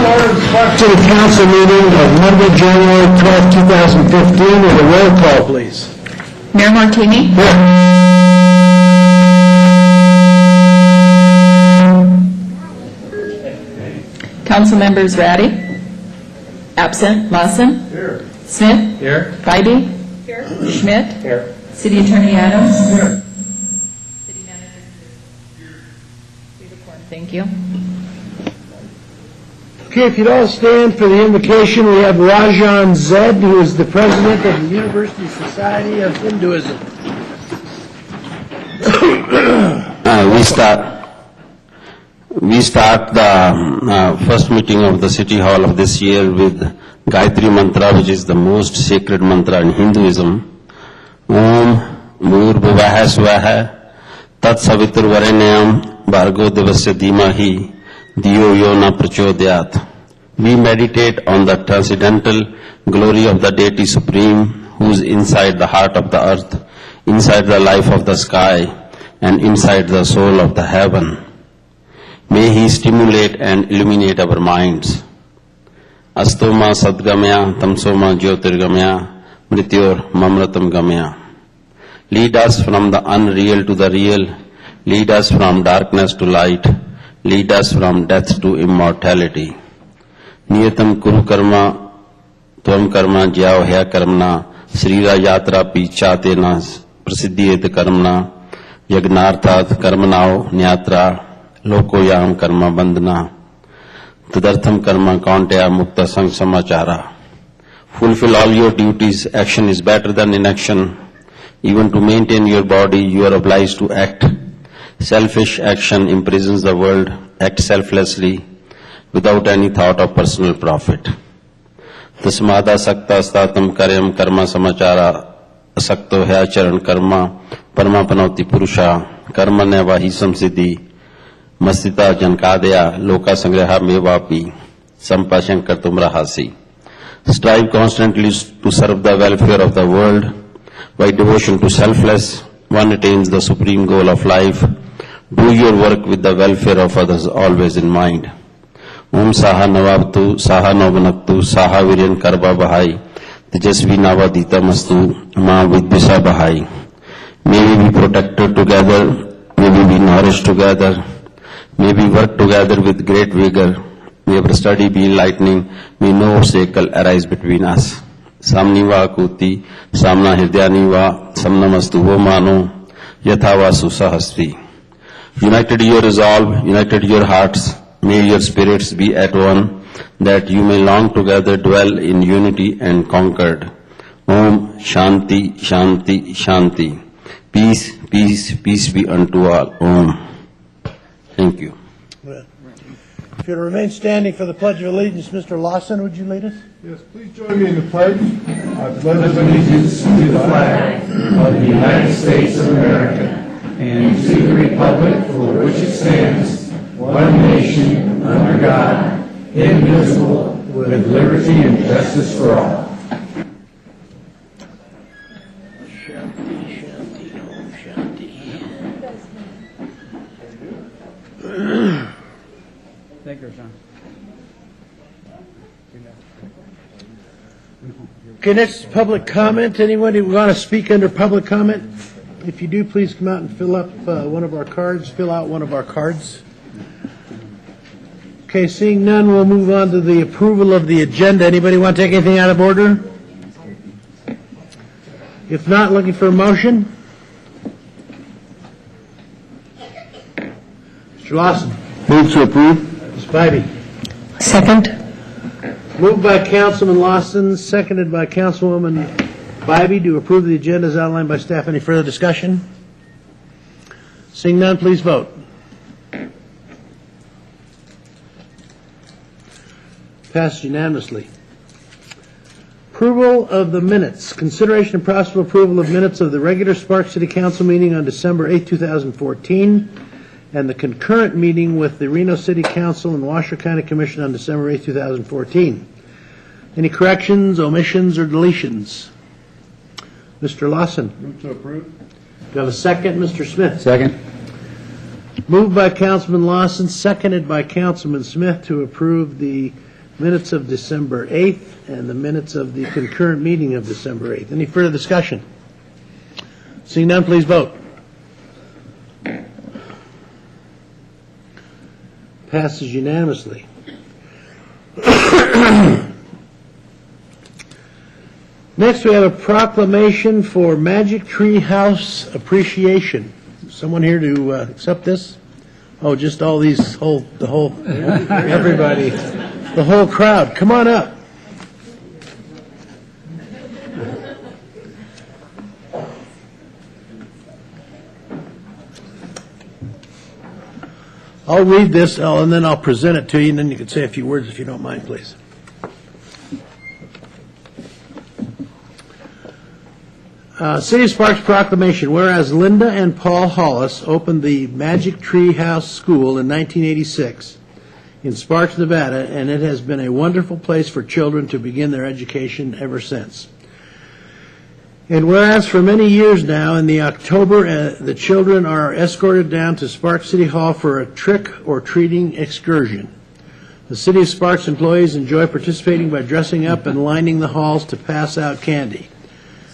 order the Sparks City Council meeting of Monday, January 12, 2015, with a roll call, please. Mayor Martini? Here. Council members Ratty? Absent. Lawson? Here. Smith? Here. Bybee? Here. Schmidt? Here. City Attorney Adams? Here. City Manager? Here. Thank you. Okay, if you'd all stand for the invocation, we have Rajan Zed, who is the president of the University Society of Hinduism. We start the first meeting of the City Hall of this year with Gayatri Mantra, which is the most sacred mantra in Hinduism. Om Bhurvubhaha Swaha Tat Saviturvarenyam Bhargo Devasya Dhimahi Diyo Yona Prachodayat. We meditate on the transcendental glory of the Deity Supreme, who is inside the heart of the earth, inside the life of the sky, and inside the soul of the heaven. May He stimulate and illuminate our minds. Astoma Sadgamya Tamsoma Jyotirgamya Mrityor Mamratam Gamya. Lead us from the unreal to the real. Lead us from darkness to light. Lead us from death to immortality. Niyatam Kuru Karma Tvam Karma Jyao Hya Karmna Srira Yatra Pichate Na Prasiddhiyet Karmna Yagnarthat Karmanao Nyatra Lokoyam Karma Bandhana Tadartham Karma Kauntaya Mukta Sang Samachara. Fulfill all your duties. Action is better than inaction. Even to maintain your body, you are obliged to act. Selfish action imprisons the world. Act selflessly, without any thought of personal profit. Tasmada sakta statam karyam karma samachara asakto hya charan karma paramapanoti purusha karma nevahi samsiddhi mastita jankadaya loka sangraha mevapi sampashankar tumrahasi. Strive constantly to serve the welfare of the world. By devotion to selfless, one attains the supreme goal of life. Do your work with the welfare of others always in mind. Om Saha Navavtu, Saha Navanaktu, Saha Viryan Karva Bahai, Tejasvi Navadita Mastu, Ma Vidvisa Bahai. May we be protected together, may we be nourished together, may we work together with great vigor, may our study be enlightening, may no obstacle arise between us. Samniva Kuti, Samna Hirdhyaniva, Samnamastu Vomano, Yathava Susahasti. United your resolve, united your hearts, may your spirits be at one, that you may long together dwell in unity and concord. Om Shanti, Shanti, Shanti. Peace, peace, peace be unto all. Om. Thank you. If you'll remain standing for the Pledge of Allegiance, Mr. Lawson, would you lead us? Yes, please join me in the pledge. I pledge allegiance to the flag of the United States of America and to the republic for which it stands, one nation, under God, indivisible, with liberty and justice for all. Thank you, John. Okay, next is public comment. Anyone who want to speak under public comment? If you do, please come out and fill out one of our cards. Okay, seeing none, we'll move on to the approval of the agenda. Anybody want to take anything out of order? If not, looking for a motion? Mr. Lawson. Move to approve. Ms. Bybee. Second. Moved by Councilman Lawson, seconded by Councilwoman Bybee to approve the agenda as outlined by staff. Any further discussion? Seeing none, please vote. Passed unanimously. Approval of the minutes. Consideration and possible approval of minutes of the regular Sparks City Council meeting on December 8, 2014, and the concurrent meeting with the Reno City Council and Washoe County Commission on December 8, 2014. Any corrections, omissions, or deletions? Mr. Lawson. Move to approve. Do you have a second, Mr. Smith? Second. Moved by Councilman Lawson, seconded by Councilman Smith to approve the minutes of December 8th, and the minutes of the concurrent meeting of December 8th. Any further discussion? Seeing none, please vote. Passes unanimously. Next, we have a proclamation for Magic Tree House Appreciation. Someone here to accept this? Oh, just all these everybody, the whole crowd. Come on up. I'll read this, and then I'll present it to you, and then you can say a few words if you don't mind, please. City of Sparks proclamation. Whereas Linda and Paul Hollis opened the Magic Tree House School in 1986 in Sparks, Nevada, and it has been a wonderful place for children to begin their education ever since. And whereas for many years now, in the October, the children are escorted down to Sparks City Hall for a trick-or-treating excursion. The City of Sparks employees enjoy participating by dressing up and lining the halls to pass out candy.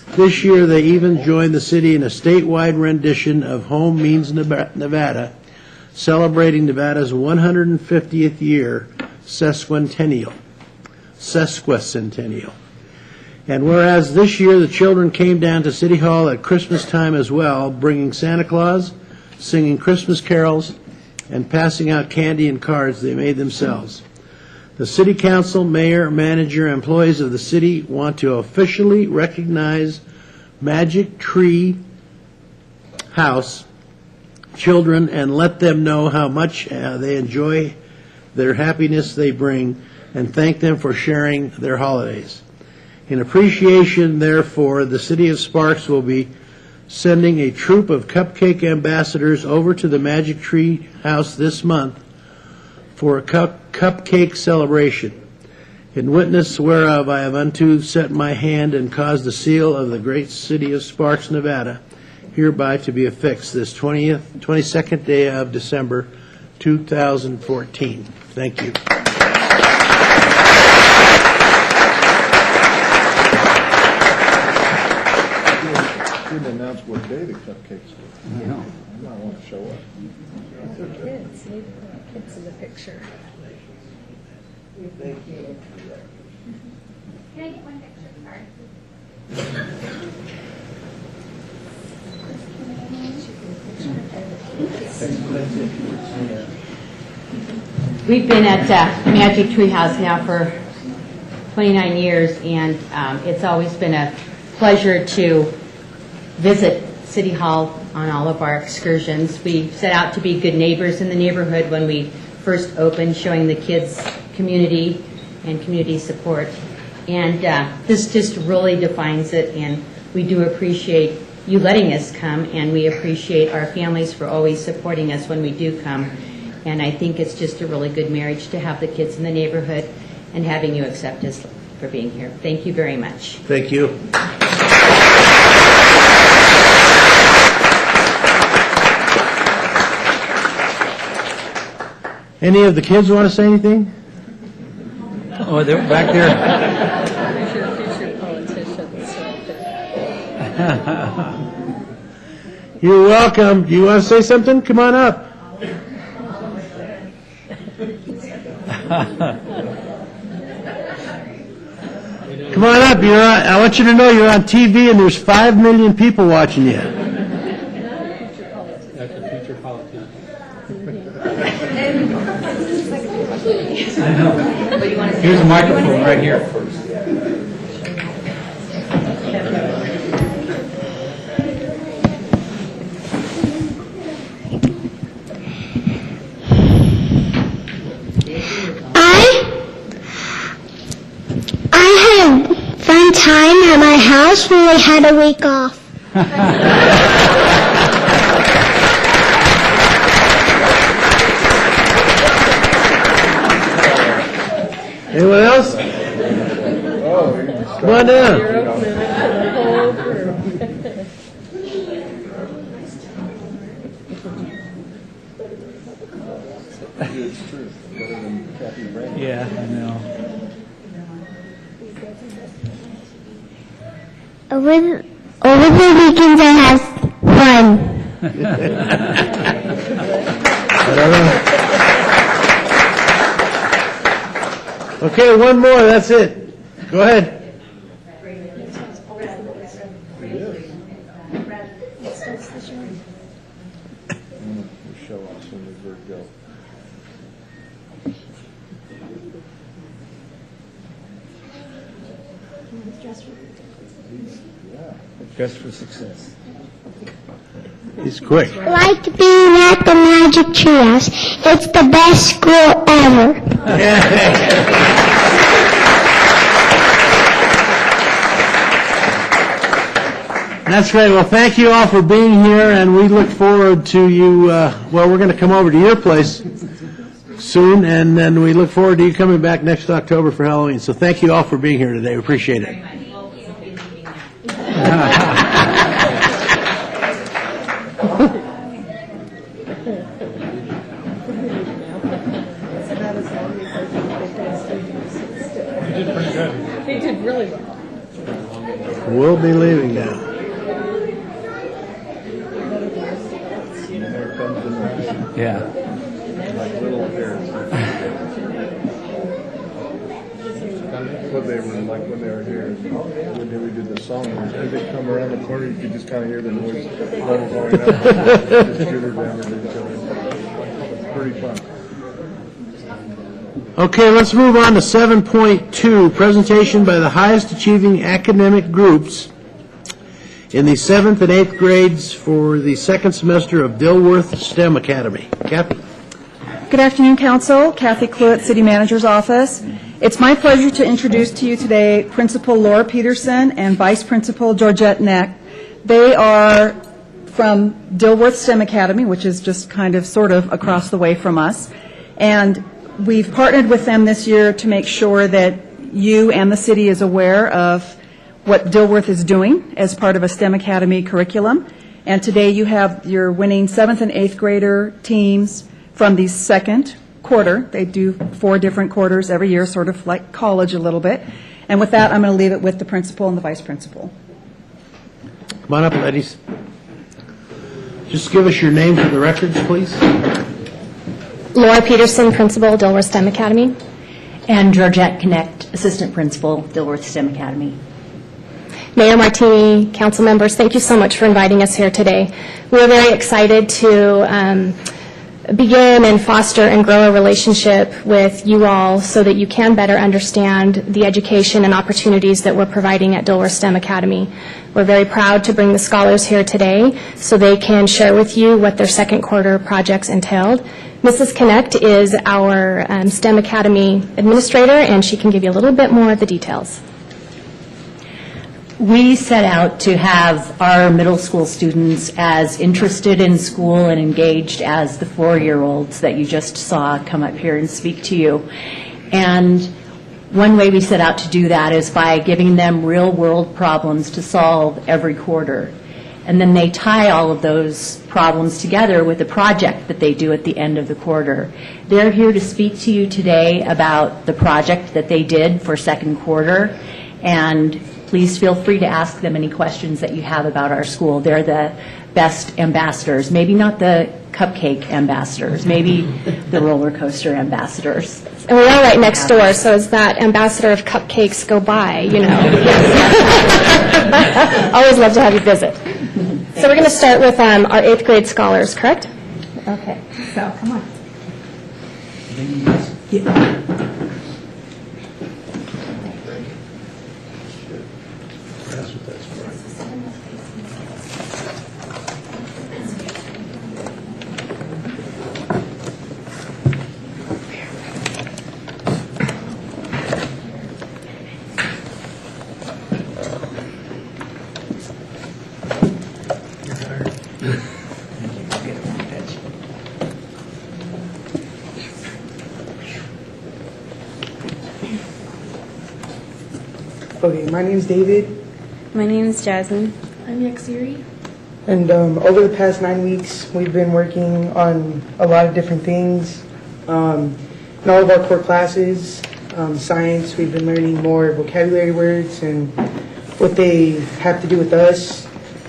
This year, they even joined the city in a statewide rendition of Home Means Nevada, celebrating Nevada's 150th year sesquicentennial. And whereas this year the children came down to City Hall at Christmas time as well, bringing Santa Claus, singing Christmas carols, and passing out candy and cards they made themselves. The City Council, Mayor, Manager, and employees of the city want to officially recognize Magic Tree House children and let them know how much they enjoy their happiness they bring, and thank them for sharing their holidays. In appreciation, therefore, the City of Sparks will be sending a troop of cupcake ambassadors over to the Magic Tree House this month for a cupcake celebration. In witness whereof I have unto set my hand and caused the seal of the great city of Sparks, Nevada, hereby to be affixed this 22nd day of December, 2014. Thank you. Didn't announce what day the cupcakes were. I might want to show up. Kids, need kids in the picture. Thank you. Can I get one picture? Sorry. We've been at Magic Tree House now for 29 years, and it's always been a pleasure to visit City Hall on all of our excursions. We set out to be good neighbors in the neighborhood when we first opened, showing the kids community and community support. And this just really defines it, and we do appreciate you letting us come, and we appreciate our families for always supporting us when we do come. And I think it's just a really good marriage to have the kids in the neighborhood and having you accept us for being here. Thank you very much. Thank you. Any of the kids want to say anything? Oh, they're back there. Future politicians. You're welcome. Do you want to say something? Come on up. Come on up. I want you to know you're on TV and there's 5 million people watching you. That's a future politician. I know. Here's a microphone right here. I had fun time at my house when we had a week off. Anyone else? Come on down. It's true. Better than Kathy Ray. Yeah, I know. Over the weekends I have fun. I don't know. Okay, one more, that's it. Go ahead. Show off as soon as we go. Dress for success. He's quick. Like being at the Magic Treehouse. It's the best school ever. That's great. Well, thank you all for being here, and we look forward to you, well, we're going to come over to your place soon, and then we look forward to you coming back next October for Halloween. So thank you all for being here today. We appreciate it. They did really well. We'll be leaving now. There comes the nurse, Yeah. like little hairs. What they were like when they were here, when we did the song, as they come around the corner, you could just kind of hear the noise level going up, just jitter down at each other. Pretty fun. Okay, let's move on to 7.2, presentation by the highest achieving academic groups in the 7th and 8th grades for the second semester of Dilworth STEM Academy. Kathy? Good afternoon, Council. Kathy Cluett, City Manager's Office. It's my pleasure to introduce to you today Principal Laura Peterson and Vice Principal Georgette Neck. They are from Dilworth STEM Academy, which is just kind of sort of across the way from us. And we've partnered with them this year to make sure that you and the city is aware of what Dilworth is doing as part of a STEM Academy curriculum. And today you have your winning 7th and 8th grader teams from the second quarter. They do 4 different quarters every year, sort of like college a little bit. And with that, I'm going to leave it with the principal and the vice principal. Come on up, ladies. Just give us your name for the records, please. Laura Peterson, Principal, Dilworth STEM Academy. And Georgette Connect, Assistant Principal, Dilworth STEM Academy. Mayor Martini, council members, thank you so much for inviting us here today. We're very excited to begin and foster and grow a relationship with you all so that you can better understand the education and opportunities that we're providing at Dilworth STEM Academy. We're very proud to bring the scholars here today so they can share with you what their second quarter projects entailed. Mrs. Connect is our STEM Academy administrator, and she can give you a little bit more of the details. We set out to have our middle school students as interested in school and engaged as the 4-year-olds that you just saw come up here and speak to you. And one way we set out to do that is by giving them real-world problems to solve every quarter. And then they tie all of those problems together with a project that they do at the end of the quarter. They're here to speak to you today about the project that they did for second quarter, and please feel free to ask them any questions that you have about our school. They're the best ambassadors, maybe not the cupcake ambassadors, maybe the roller coaster ambassadors. And we are right next door, so as that ambassador of cupcakes go by, you know. Yes. Always love to have you visit. So we're going to start with our 8th grade scholars, correct? Okay, so come on. Okay, my name's David, My name is Jasmine. I'm Yaxiri. and over the past 9 weeks, we've been working on a lot of different things. In all of our core classes, science, we've been learning more vocabulary words, and what they have to do with us.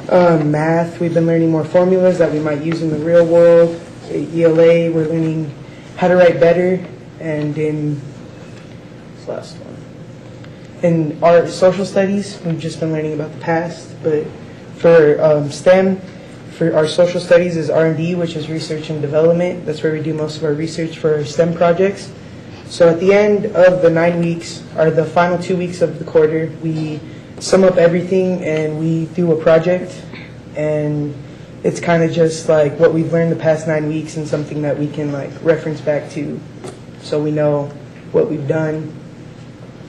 Math, we've been learning more formulas that we might use in the real world. ELA, we're learning how to write better. And in this last one, in our social studies, we've just been learning about the past. But for STEM, for our social studies is R&D, which is research and development. That's where we do most of our research for our STEM projects. So at the end of the 9 weeks, or the final 2 weeks of the quarter, we sum up everything and we do a project. And it's kind of just like what we've learned the past 9 weeks and something that we can like reference back to so we know what we've done.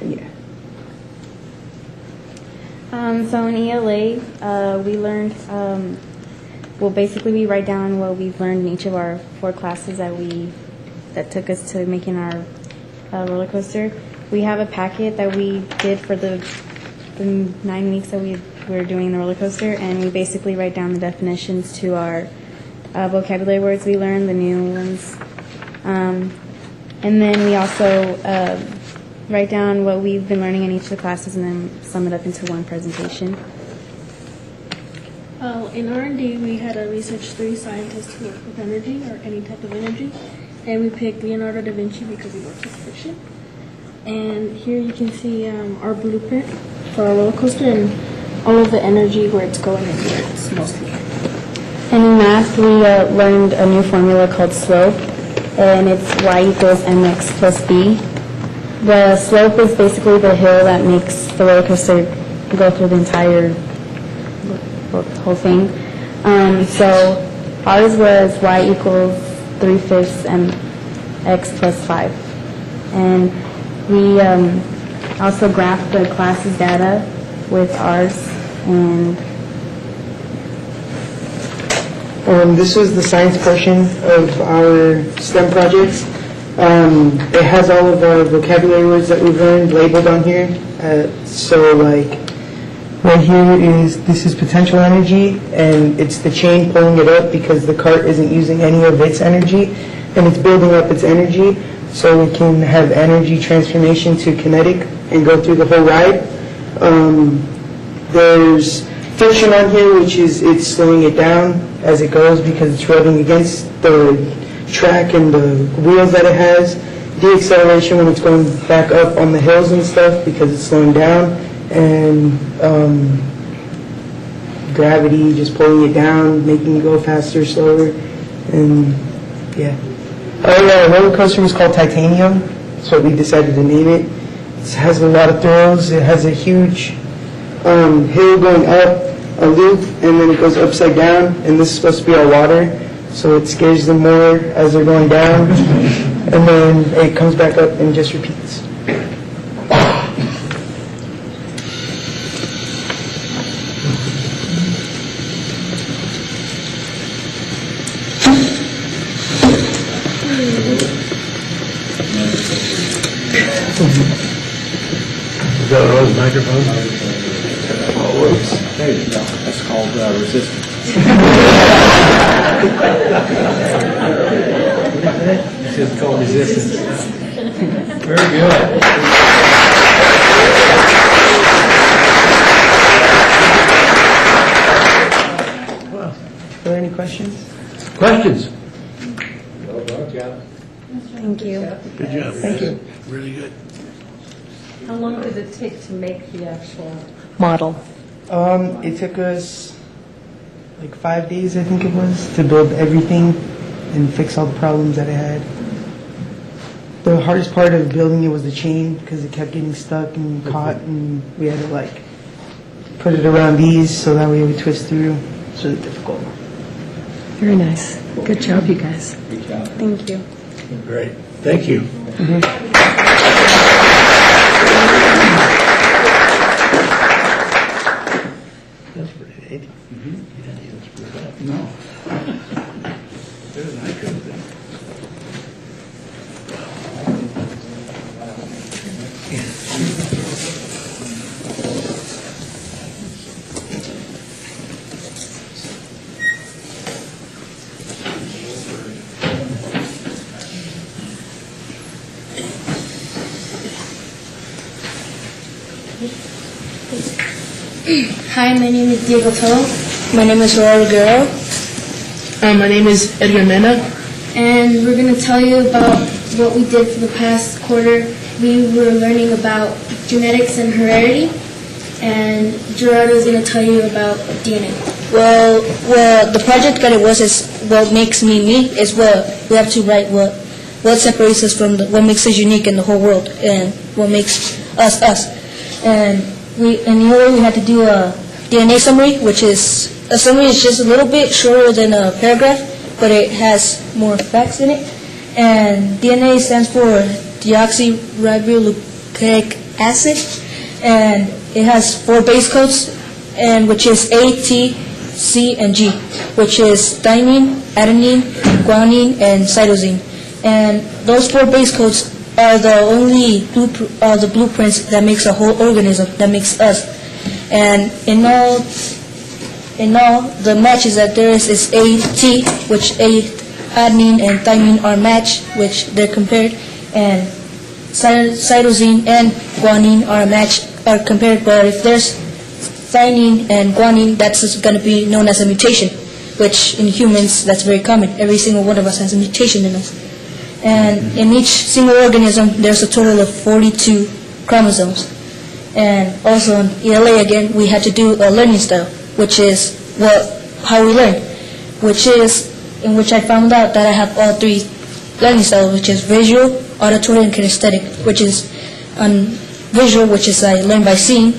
And yeah. So in ELA, we learned, basically we write down what we've learned in each of our 4 classes that took us to making our roller coaster. We have a packet that we did for the 9 weeks that we were doing the roller coaster, and we basically write down the definitions to our vocabulary words we learned, the new ones. And then we also write down what we've been learning in each of the classes and then sum it up into one presentation. In R&D, we had to research 3 scientists who work with energy or any type of energy, and we picked Leonardo da Vinci because he works with fiction. And here you can see our blueprint for our roller coaster and all of the energy where it's going and where it's mostly. And in math, we learned a new formula called slope, and it's y equals mx plus b. The slope is basically the hill that makes the roller coaster go through the entire whole thing. So ours was y equals 3/5 mx plus 5. And we also graphed the class's data with ours. And this was the science portion of our STEM projects. It has all of our vocabulary words that we've learned labeled on here. So like right here this is potential energy, and it's the chain pulling it up because the cart isn't using any of its energy, and it's building up its energy so it can have energy transformation to kinetic and go through the whole ride. There's friction on here, which is it's slowing it down as it goes because it's rubbing against the track and the wheels that it has. Deacceleration when it's going back up on the hills and stuff because it's slowing down. And gravity just pulling it down, making it go faster, slower. And yeah. Our roller coaster was called Titanium. That's what we decided to name it. It has a lot of thrills. It has a huge hill going up, a loop, and then it goes upside down, and this is supposed to be our water, so it scares them more as they're going down, and then it comes back up and just repeats. Is that one of those microphones? Oh, whoops. There you go. That's called resistance. It's just called resistance. Very good. Are there any questions? Questions? Thank you. Good job. Thank you. Really good. How long did it take to make the actual model? It took us like 5 days, I think it was, to build everything and fix all the problems that it had. The hardest part of building it was the chain because it kept getting stuck and caught, and we had to like put it around these so that way it would twist through. It's really difficult. Very nice. Good job, you guys. Good job. Thank you. Great. Thank you. That's pretty neat. Yeah, that's pretty good. No. There's an icon thing. Hi, my name is Diego Toro. My name is Raul Guerrero. My name is Edgar Mena. And we're going to tell you about what we did for the past quarter. We were learning about genetics and heredity. And Gerardo is going to tell you about DNA. Well, the project that it was is what makes me me, is what we have to write what separates us from what makes us unique in the whole world and what makes us us. And here we had to do a DNA summary, which is a summary is just a little bit shorter than a paragraph, but it has more facts in it. And DNA stands for deoxyribonucleic acid, and it has 4 base codes, and which is A, T, C, and G, which is thymine, adenine, guanine, and cytosine. And those 4 base codes are the only the blueprints that makes a whole organism, that makes us. And in all, the matches that there is A, T, which adenine and thymine are matched, which they're compared, and cytosine and guanine are compared. But if there's thymine and guanine, that's going to be known as a mutation, which in humans, that's very common. Every single one of us has a mutation in us. And in each single organism, there's a total of 42 chromosomes. And also in ELA, again, we had to do a learning style, which is how we learn, in which I found out that I have all 3 learning styles, which is visual, auditory, and kinesthetic, which is visual, which is I learn by seeing,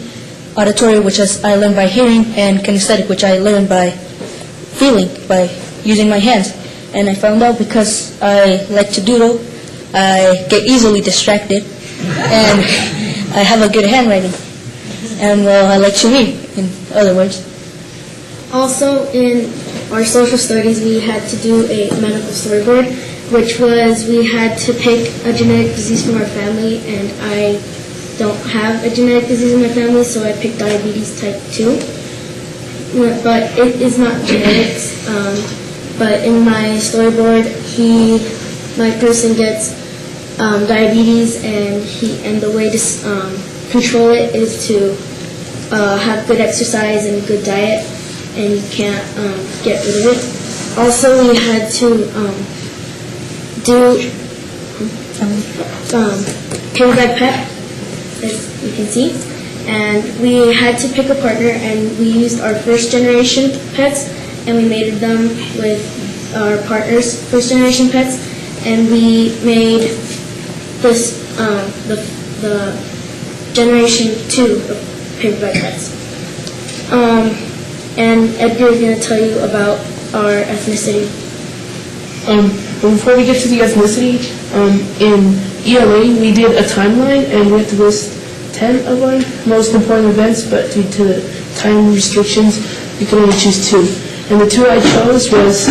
auditory, which is I learn by hearing, and kinesthetic, which I learn by feeling, by using my hands. And I found out because I like to doodle, I get easily distracted, and I have a good handwriting. And, well, I like to read, in other words. Also, in our social studies, we had to do a medical storyboard, which was we had to pick a genetic disease from our family, and I don't have a genetic disease in my family, so I picked diabetes type 2. But it is not genetics. But in my storyboard, my person gets diabetes, and the way to control it is to have good exercise and good diet, and you can't get rid of it. Also, we had to do paper-bag pet, as you can see, and we had to pick a partner, and we used our first-generation pets, and we mated them with our partner's first-generation pets, and we made this the generation 2 of paper-bag pets. And Edgar is going to tell you about our ethnicity. Before we get to the ethnicity, in ELA we did a timeline, and we had to list 10 of our most important events, but due to the time restrictions, we could only choose 2. And the 2 I chose was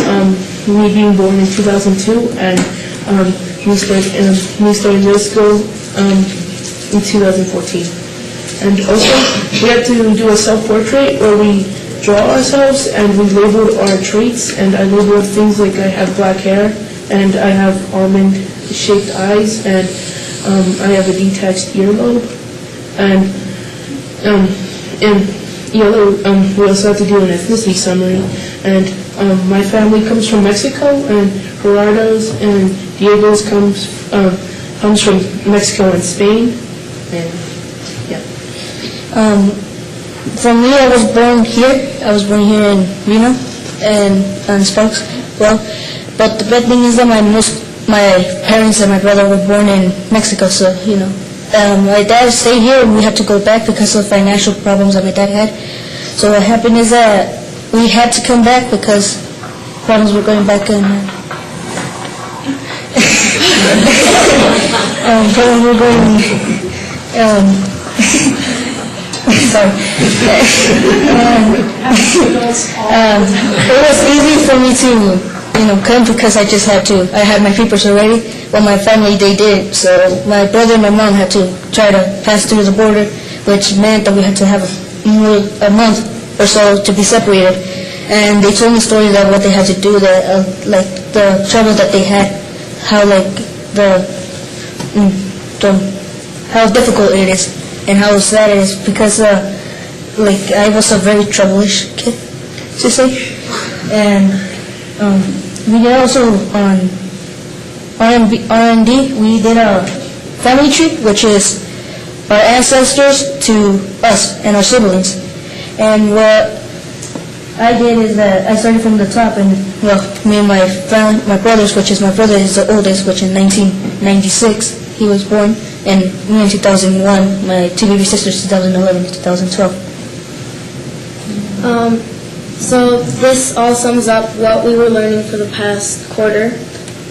me being born in 2002 and me starting middle school in 2014. And also, we had to do a self-portrait where we draw ourselves and we labeled our traits, and I labeled things like I have black hair and I have almond-shaped eyes and I have a detached earlobe. And in ELO, we also have to do an ethnicity summary, and my family comes from Mexico, and Gerardo's and Diego's comes from Mexico and Spain, and yeah. For me, I was born here. I was born here in Reno and Sparks. Well, but the bad thing is that my parents and my brother were born in Mexico, so my dad stayed here, and we had to go back because of financial problems that my dad had. So what happened is that we had to come back because problems were going back in. Problems were going. Sorry. It was easy for me to come because I just had to. I had my papers already. Well, my family, they did. So my brother and my mom had to try to pass through the border, which meant that we had to have a month or so to be separated. And they told me stories about what they had to do, like the trouble that they had, how how difficult it is, and how sad it is, because like I was a very troublish kid, to say. And we did also on R&D, we did a family tree, which is our ancestors to us and our siblings. And what I did is that I started from the top, and well, me and my brothers, which is my brother is the oldest, which in 1996 he was born, and me in 2001, my two baby sisters 2011 to 2012. So this all sums up what we were learning for the past quarter.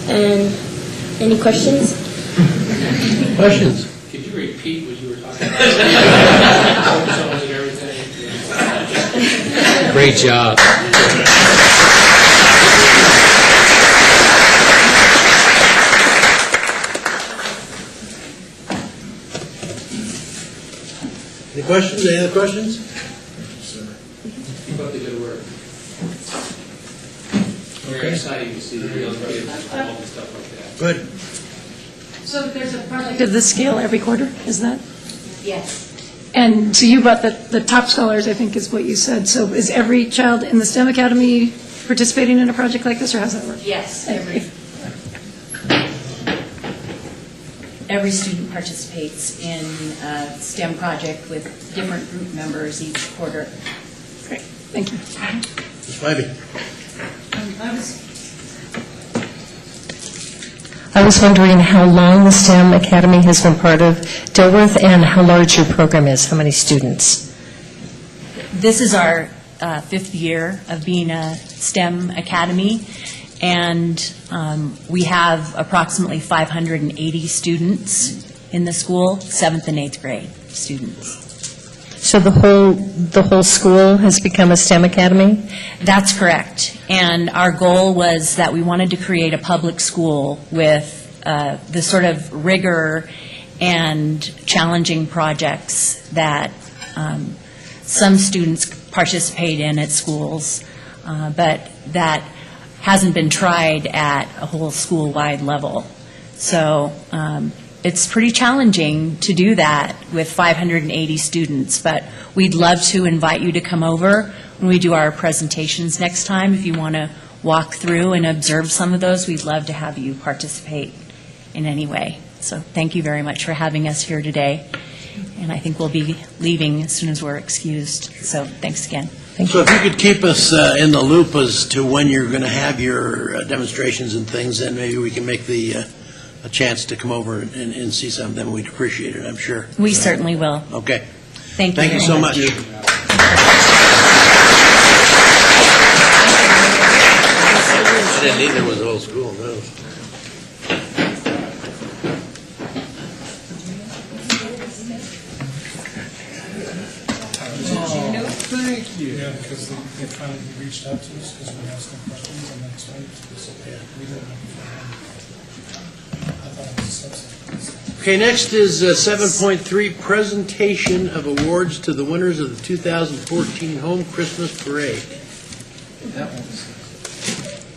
And any questions? Questions? Could you repeat what you were talking about? Chromosomes and everything. Great job. Any questions? Any other questions? Keep up the good work. Very exciting to see the real kids and all the stuff like that. Good. So there's a project of this scale every quarter, is that? Yes. And so you brought the top scholars, I think is what you said. So is every child in the STEM Academy participating in a project like this, or how does that work? Yes, every student participates in a STEM project with different group members each quarter. Great, thank you. Ms. Wybe. I was wondering how long the STEM Academy has been part of Dilworth and how large your program is, how many students? This is our fifth year of being a STEM Academy, and we have approximately 580 students in the school, 7th and 8th grade students. So the whole school has become a STEM Academy? That's correct. And our goal was that we wanted to create a public school with the sort of rigor and challenging projects that some students participate in at schools, but that hasn't been tried at a whole school-wide level. So it's pretty challenging to do that with 580 students, but we'd love to invite you to come over when we do our presentations next time. If you want to walk through and observe some of those, we'd love to have you participate in any way. So thank you very much for having us here today, and I think we'll be leaving as soon as we're excused. So thanks again. So if you could keep us in the loop as to when you're going to have your demonstrations and things, then maybe we can make a chance to come over and see some of them. We'd appreciate it, I'm sure. We certainly will. Okay. Thank you. Thank you so much. I didn't either was the whole school, no. Thank you. Yeah, because they finally reached out to us because we asked them questions and then explained to us. We didn't know beforehand. I thought it was a subset. Okay, next is 7.3, presentation of awards to the winners of the 2014 Home Christmas Parade. That one's.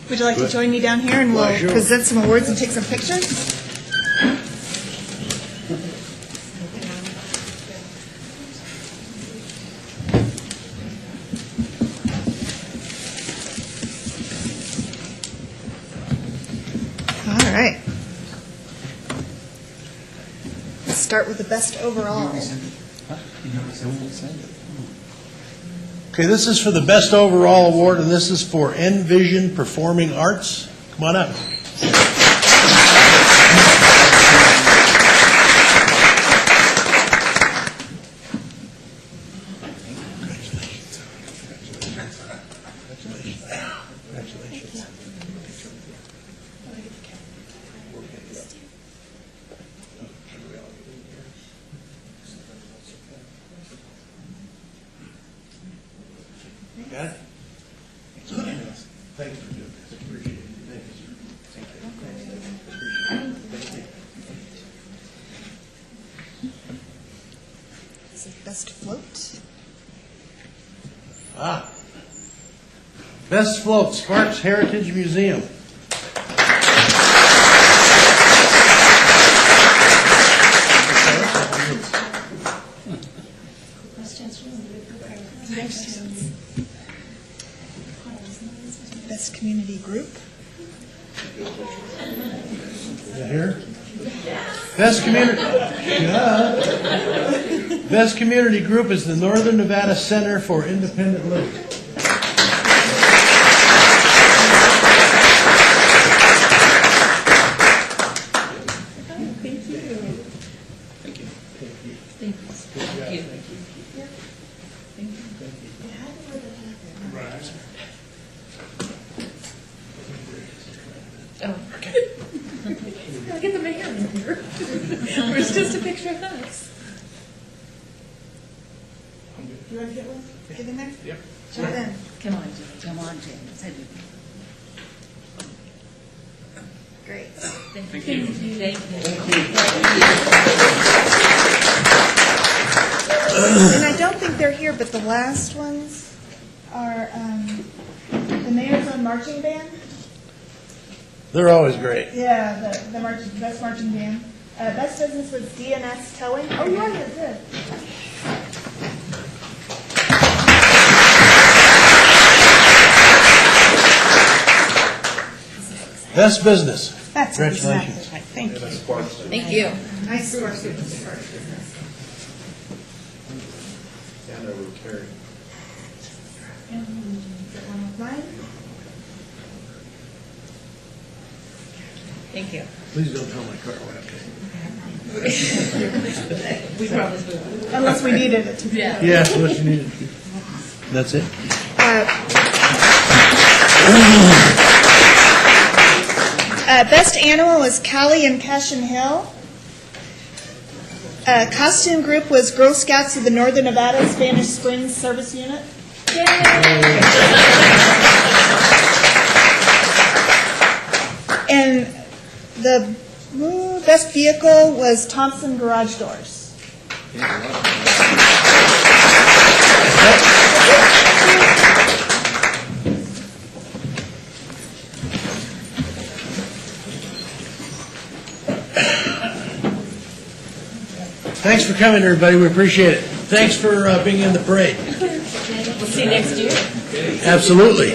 Would you like to join me down here and we'll Sure. present some awards and take some pictures? All right. Let's start with the best overall. Okay, this is for the Best Overall Award, and this is for Envision Performing Arts. Come on up. Got it? Thank you for doing this. Appreciate it. Thank you, sir. Thank you. This is best float. Best Float, Sparks Heritage Museum. Best community group. Here? Best community. Best community group is the Northern Nevada Center for Independent Living. Get the mayor in here. It's just a picture of us. You want to get one? Get in there? Yep. Jump in. Come on, Jim. Come on, Jim. Great. Thank you. And I don't think they're here, but the last ones are the Mayor's Own Marching Band. They're always great. Yeah, the best marching band. Best business was DNS Towing. Oh, yeah, that's it. Best business. That's Congratulations. exactly right. Thank you. Thank you. Nice work. Hanover Carey. Mine? Thank you. Please don't tell my car what I We promise we will. Unless we needed it to be. Yeah. Yeah, what you needed. That's it. Best animal was Callie and Cashin Hill. Costume group was Girl Scouts of the Northern Nevada Spanish Springs Service Unit. And the best vehicle was Thompson Garage Doors. Thanks for coming, everybody. We appreciate it. Thanks for being in the parade. We'll see you next year. Absolutely.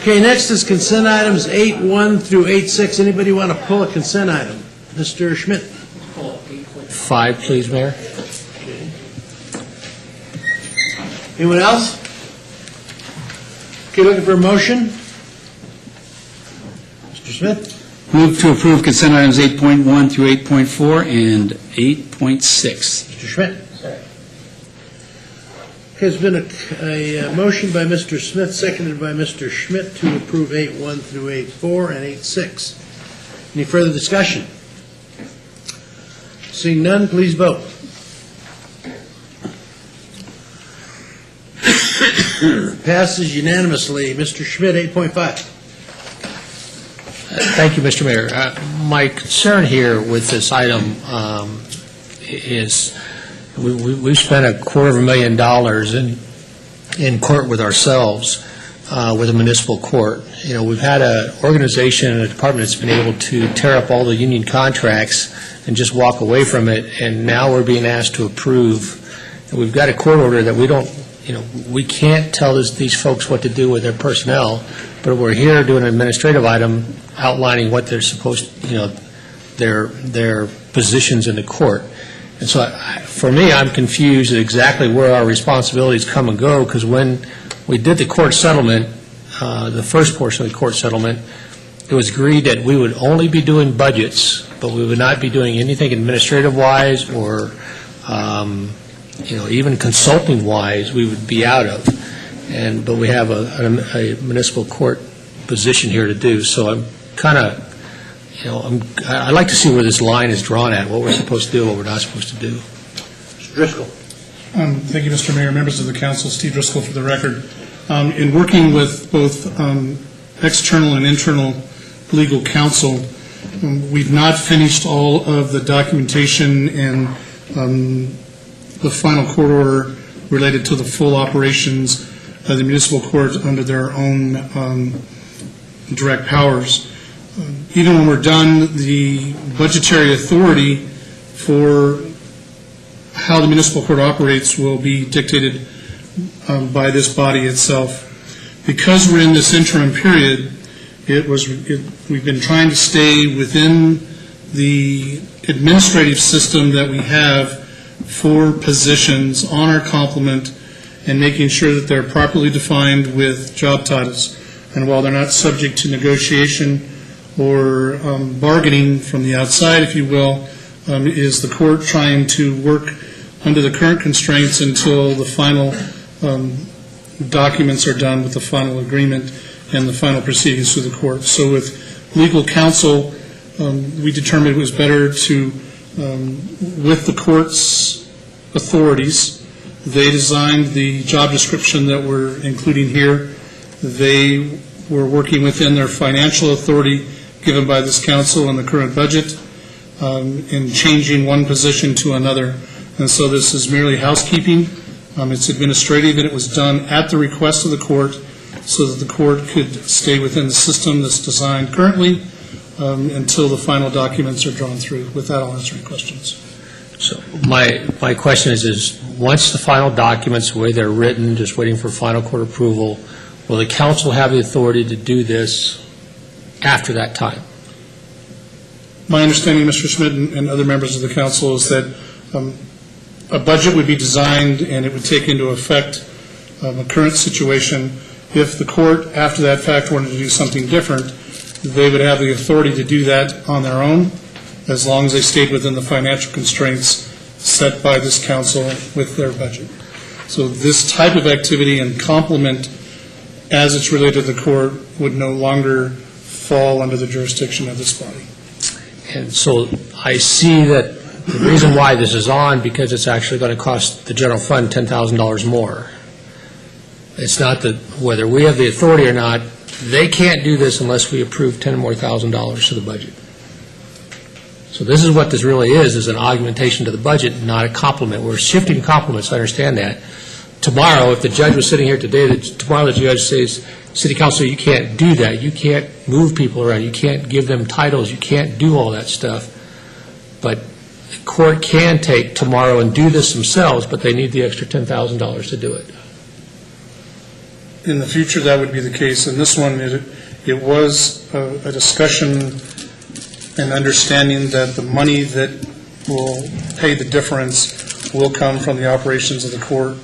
Okay, next is consent items 8.1 through 8.6. Anybody want to pull a consent item? Mr. Schmidt. 5, please, Mayor. Anyone else? Okay, looking for a motion? Mr. Smith? Move to approve consent items 8.1 through 8.4 and 8.6. Mr. Schmidt? Okay, there's been a motion by Mr. Smith, seconded by Mr. Schmidt to approve 8.1 through 8.4 and 8.6. Any further discussion? Seeing none, please vote. Passes unanimously. Mr. Schmidt, 8.5. Thank you, Mr. Mayor. My concern here with this item is we've spent $250,000 in court with ourselves with a municipal court. You know, we've had an organization and a department that's been able to tear up all the union contracts and just walk away from it, and now we're being asked to approve. And we've got a court order that we don't, you know, we can't tell these folks what to do with their personnel, but we're here doing an administrative item outlining what they're supposed, you know, their positions in the court. And so for me, I'm confused at exactly where our responsibilities come and go, because when we did the court settlement, the first portion of the court settlement, it was agreed that we would only be doing budgets, but we would not be doing anything administrative-wise or you know, even consulting-wise, we would be out of. But we have a municipal court position here to do. So I'm kind of, you know, I'd like to see where this line is drawn at, what we're supposed to do, what we're not supposed to do. Mr. Driscoll. Thank you, Mr. Mayor, members of the council. Steve Driscoll for the record. In working with both external and internal legal counsel, we've not finished all of the documentation and the final court order related to the full operations the municipal court under their own direct powers. Even when we're done, the budgetary authority for how the municipal court operates will be dictated by this body itself. Because we're in this interim period, we've been trying to stay within the administrative system that we have for positions on our complement and making sure that they're properly defined with job titles. And while they're not subject to negotiation or bargaining from the outside, if you will, is the court trying to work under the current constraints until the final documents are done with the final agreement and the final proceedings through the court. So with legal counsel, we determined it was better to, with the court's authorities, they designed the job description that we're including here. They were working within their financial authority given by this council in the current budget in changing one position to another. And so this is merely housekeeping. It's administrative, and it was done at the request of the court so that the court could stay within the system that's designed currently until the final documents are drawn through. With that, I'll answer any questions. So my question is once the final documents, the way they're written, just waiting for final court approval, will the council have the authority to do this after that time? My understanding, Mr. Schmidt and other members of the council, is that a budget would be designed and it would take into effect a current situation. If the court, after that fact, wanted to do something different, they would have the authority to do that on their own, as long as they stayed within the financial constraints set by this council with their budget. So this type of activity and complement, as it's related to the court, would no longer fall under the jurisdiction of this body. And so I see that the reason why this is on, because it's actually going to cost the general fund $10,000 more. It's not that whether we have the authority or not, they can't do this unless we approve $10,000 more to the budget. So this is what this really is an augmentation to the budget, not a complement. We're shifting complements, I understand that. Tomorrow, if the judge was sitting here today, tomorrow the judge says, City Council, you can't do that. You can't move people around. You can't give them titles. You can't do all that stuff. But the court can take tomorrow and do this themselves, but they need the extra $10,000 to do it. In the future, that would be the case. In this one, it was a discussion and understanding that the money that will pay the difference will come from the operations of the court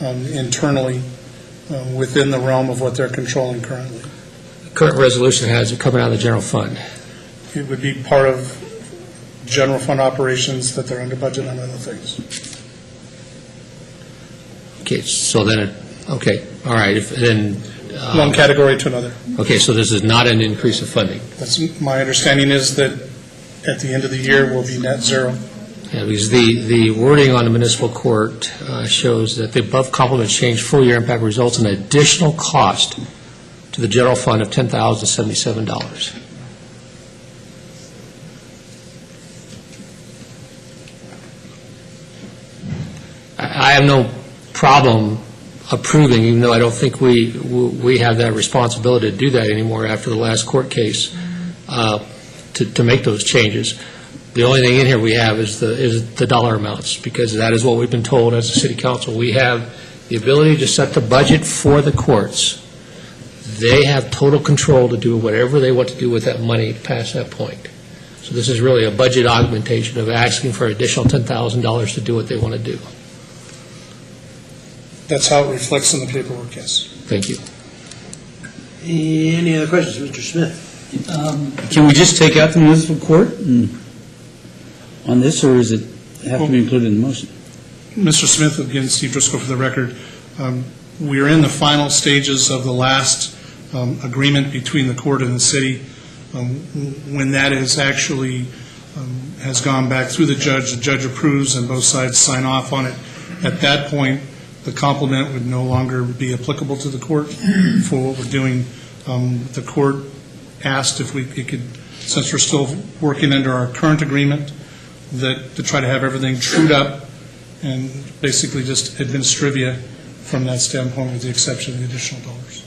internally within the realm of what they're controlling currently. The current resolution has it coming out of the general fund. It would be part of general fund operations that they're under budget on other things. Okay, so then, okay, all right. Then one category to another. Okay, so this is not an increase of funding. That's my understanding is that at the end of the year we'll be net zero. Yeah, because the wording on the municipal court shows that the above complement change full year impact results in an additional cost to the general fund of $10,077. I have no problem approving, even though I don't think we have that responsibility to do that anymore after the last court case to make those changes. The only thing in here we have is the dollar amounts, because that is what we've been told as a city council. We have the ability to set the budget for the courts. They have total control to do whatever they want to do with that money past that point. So this is really a budget augmentation of asking for additional $10,000 to do what they want to do. That's how it reflects in the paperwork, yes. Thank you. Any other questions, Mr. Smith? Can we just take out the municipal court on this, or does it have to be included in the motion? Mr. Smith, again, Steve Driscoll for the record. We are in the final stages of the last agreement between the court and the city. When that is actually has gone back through the judge approves and both sides sign off on it. At that point, the complement would no longer be applicable to the court for what we're doing. The court asked if it could, since we're still working under our current agreement, that to try to have everything trued up and basically just administrivia from that standpoint, with the exception of the additional dollars.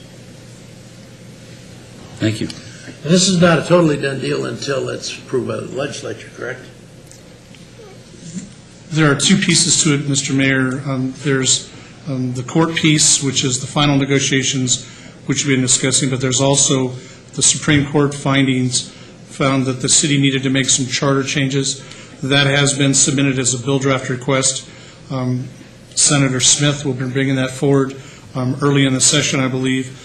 Thank you. This is not a totally done deal until it's approved by the legislature, correct? There are two pieces to it, Mr. Mayor. There's the court piece, which is the final negotiations, which we've been discussing, but there's also the Supreme Court findings found that the city needed to make some charter changes. That has been submitted as a bill draft request. Senator Smith will be bringing that forward early in the session, I believe.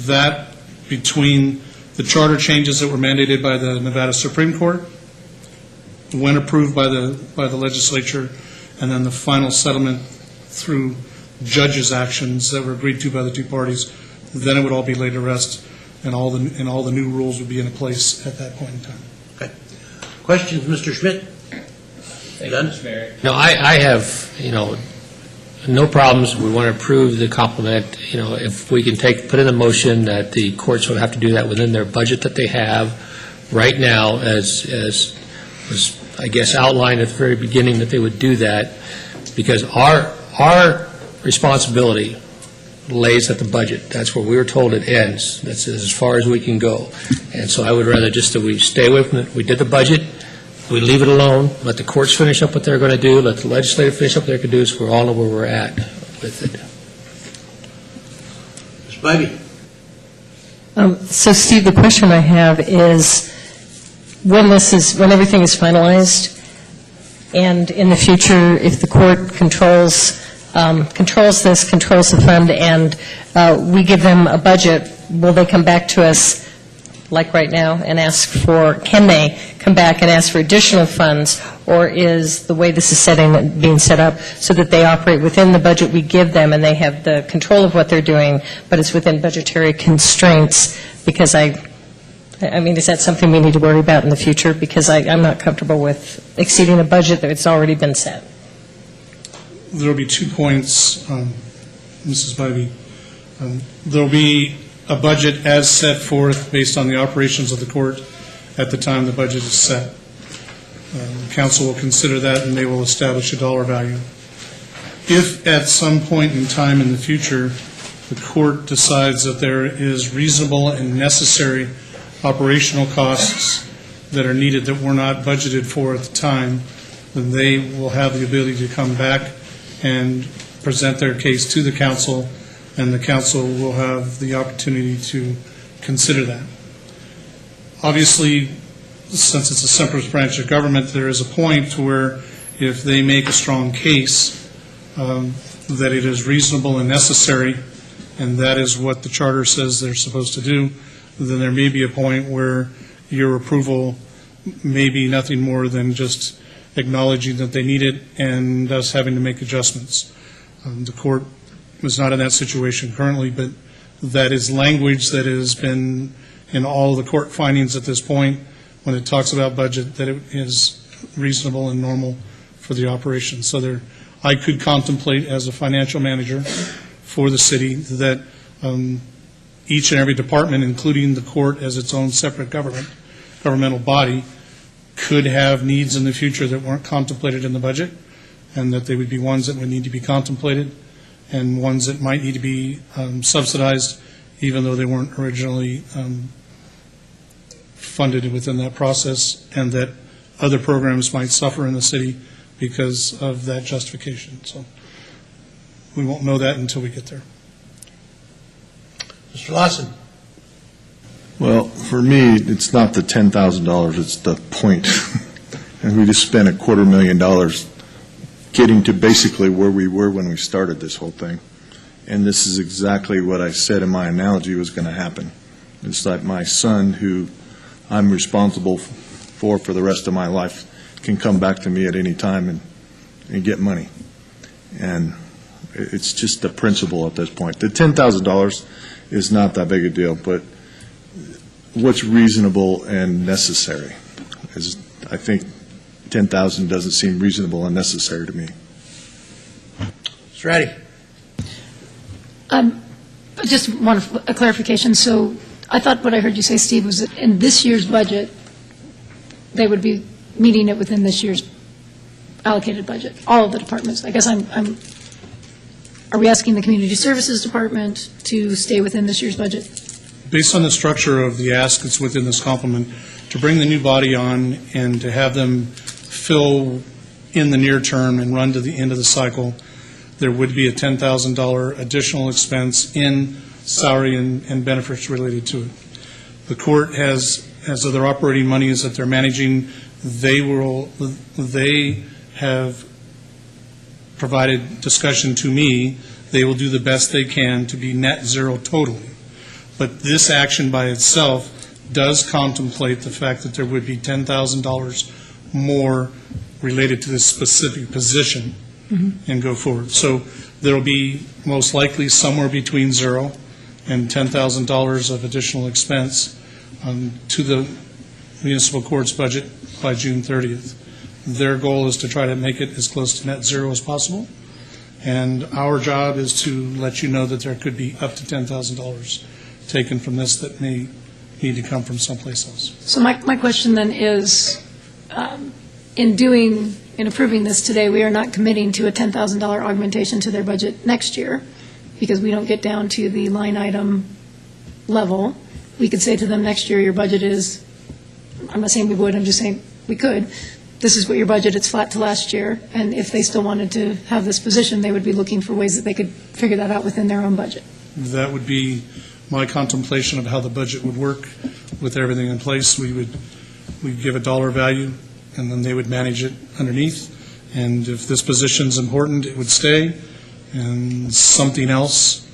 That, between the charter changes that were mandated by the Nevada Supreme Court, when approved by the legislature, and then the final settlement through judges' actions that were agreed to by the two parties, then it would all be laid to rest, and all the new rules would be in place at that point in time. Okay. Questions, Mr. Schmidt? Done? No, I have, no problems. We want to approve the complement. If we can put in a motion that the courts would have to do that within their budget that they have right now, as was, I guess, outlined at the very beginning, that they would do that, because our responsibility lays at the budget. That's where we were told it ends. That's as far as we can go. And so I would rather just that we stay away from it. We did the budget. We leave it alone, let the courts finish up what they're going to do, let the legislature finish up what they're going to do, so we all know where we're at with it. Ms. Spivey? So, Steve, the question I have is, when everything is finalized, and in the future, if the court controls the fund, and we give them a budget, will they come back to us, like right now, and can they come back and ask for additional funds, or is the way this is being set up so that they operate within the budget we give them, and they have the control of what they're doing, but it's within budgetary constraints? Because I mean, is that something we need to worry about in the future? Because I'm not comfortable with exceeding a budget that's already been set. There will be 2 points, Mrs. Spivey. There will be a budget as set forth based on the operations of the court at the time the budget is set. The council will consider that, and they will establish a dollar value. If at some point in time in the future the court decides that there is reasonable and necessary operational costs that are needed that were not budgeted for at the time, then they will have the ability to come back and present their case to the council, and the council will have the opportunity to consider that. Obviously, since it's a separate branch of government, there is a point where if they make a strong case that it is reasonable and necessary, and that is what the charter says they're supposed to do, then there may be a point where your approval may be nothing more than just acknowledging that they need it and us having to make adjustments. The court is not in that situation currently, but that is language that has been in all of the court findings at this point when it talks about budget, that it is reasonable and normal for the operation. So I could contemplate as a financial manager for the city that each and every department, including the court as its own separate governmental body, could have needs in the future that weren't contemplated in the budget, and that they would be ones that would need to be contemplated and ones that might need to be subsidized even though they weren't originally funded within that process, and that other programs might suffer in the city because of that justification. So we won't know that until we get there. Mr. Lawson? Well, for me, it's not the $10,000, it's the point. And we just spent $250,000 getting to basically where we were when we started this whole thing. And this is exactly what I said in my analogy was going to happen. It's like my son, who I'm responsible for the rest of my life, can come back to me at any time and get money. And it's just the principle at this point. The $10,000 is not that big a deal, but what's reasonable and necessary is, I think $10,000 doesn't seem reasonable and necessary to me. Strati? Just one a clarification. So I thought what I heard you say, Steve, was that in this year's budget, they would be meeting it within this year's allocated budget, all of the departments. I guess I'm are we asking the Community Services Department to stay within this year's budget? Based on the structure of the ask that's within this complement, to bring the new body on and to have them fill in the near term and run to the end of the cycle, there would be a $10,000 additional expense in salary and benefits related to it. The court has other operating monies that they're managing. They have provided discussion to me. They will do the best they can to be net zero totally. But this action by itself does contemplate the fact that there would be $10,000 more related to this specific position and go forward. So there will be most likely somewhere between $0 and $10,000 of additional expense to the municipal court's budget by June 30th. Their goal is to try to make it as close to net zero as possible, and our job is to let you know that there could be up to $10,000 taken from this that may need to come from someplace else. So my question then is, in approving this today, we are not committing to a $10,000 augmentation to their budget next year, because we don't get down to the line item level. We could say to them next year, your budget is, I'm not saying we would, I'm just saying we could, this is what your budget, it's flat to last year, and if they still wanted to have this position, they would be looking for ways that they could figure that out within their own budget. That would be my contemplation of how the budget would work with everything in place. We'd give a dollar value, and then they would manage it underneath. And if this position's important, it would stay, and something else,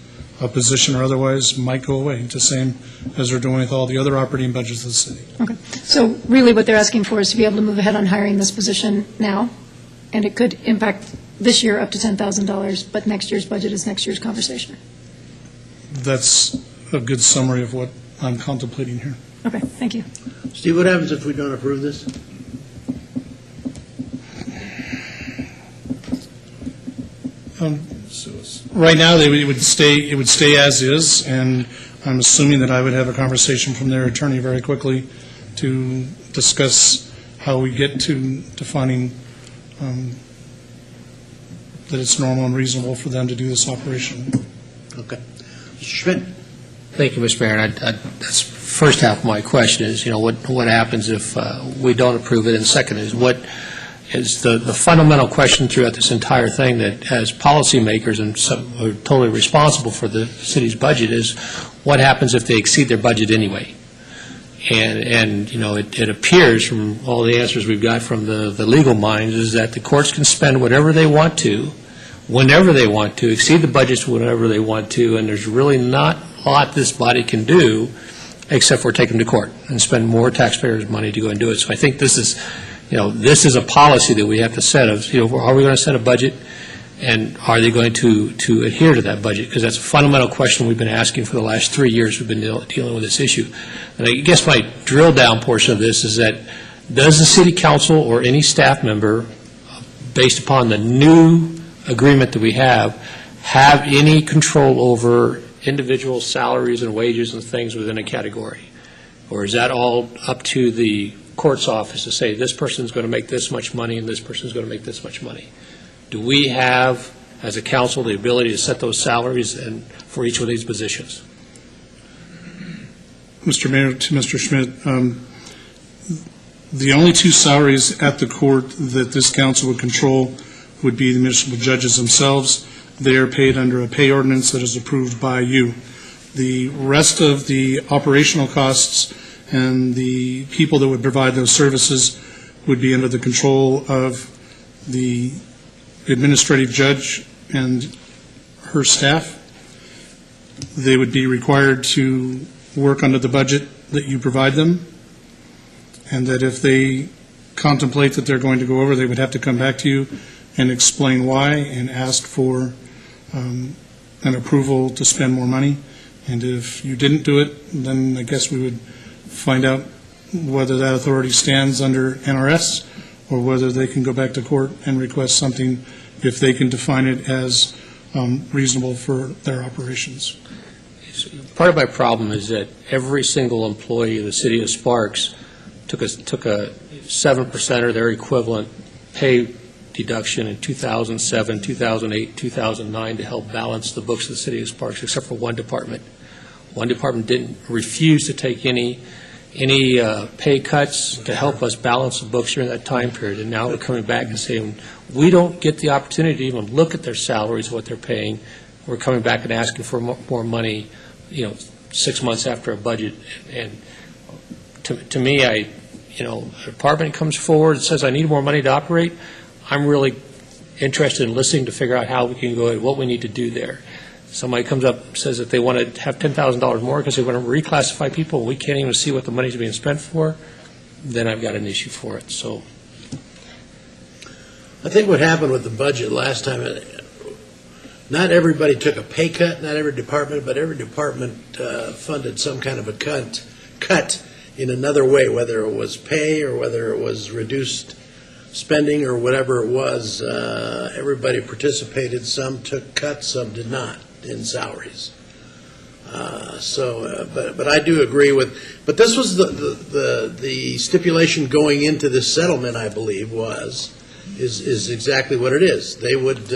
a position or otherwise, might go away, the same as they're doing with all the other operating budgets of the city. Okay. So really what they're asking for is to be able to move ahead on hiring this position now, and it could impact this year up to $10,000, but next year's budget is next year's conversation. That's a good summary of what I'm contemplating here. Okay, thank you. Steve, what happens if we don't approve this? Right now, it would stay as is, and I'm assuming that I would have a conversation from their attorney very quickly to discuss how we get to defining that it's normal and reasonable for them to do this operation. Okay. Mr. Schmidt? Thank you, Mr. Mayor. And that's first half of my question is, what happens if we don't approve it? And second is, what is the fundamental question throughout this entire thing that as policymakers and some are totally responsible for the city's budget is, what happens if they exceed their budget anyway? And it appears from all the answers we've got from the legal minds is that the courts can spend whatever they want to, whenever they want to, exceed the budgets whenever they want to, and there's really not a lot this body can do except for take them to court and spend more taxpayers' money to go and do it. So I think this is, this is a policy that we have to set of, are we going to set a budget, and are they going to adhere to that budget? Because that's a fundamental question we've been asking for the last 3 years we've been dealing with this issue. And I guess my drill down portion of this is that, does the city council or any staff member, based upon the new agreement that we have any control over individual salaries and wages and things within a category? Or is that all up to the court's office to say this person's going to make this much money and this person's going to make this much money? Do we have, as a council, the ability to set those salaries and for each of these positions? Mr. Mayor, to Mr. Schmidt, the only two salaries at the court that this council would control would be the municipal judges themselves. They are paid under a pay ordinance that is approved by you. The rest of the operational costs and the people that would provide those services would be under the control of the administrative judge and her staff. They would be required to work under the budget that you provide them, and that if they contemplate that they're going to go over, they would have to come back to you and explain why and ask for an approval to spend more money. And if you didn't do it, then I guess we would find out whether that authority stands under NRS or whether they can go back to court and request something if they can define it as reasonable for their operations. Part of my problem is that every single employee of the city of Sparks took a 7% or their equivalent pay deduction in 2007, 2008, 2009 to help balance the books of the city of Sparks, except for one department. One department didn't refuse to take any pay cuts to help us balance the books during that time period. And now we're coming back and saying, we don't get the opportunity to even look at their salaries, what they're paying. We're coming back and asking for more money, 6 months after a budget. And to me, a department comes forward and says, I need more money to operate. I'm really interested in listening to figure out how we can go and what we need to do there. Somebody comes up and says that they want to have $10,000 more because they want to reclassify people, we can't even see what the money's being spent for, then I've got an issue for it. So I think what happened with the budget last time, not everybody took a pay cut, not every department, but every department funded some kind of a cut in another way, whether it was pay or whether it was reduced spending or whatever it was. Everybody participated. Some took cuts, some did not in salaries. But I do agree with. But this was the stipulation going into this settlement, I believe, is exactly what it is. They would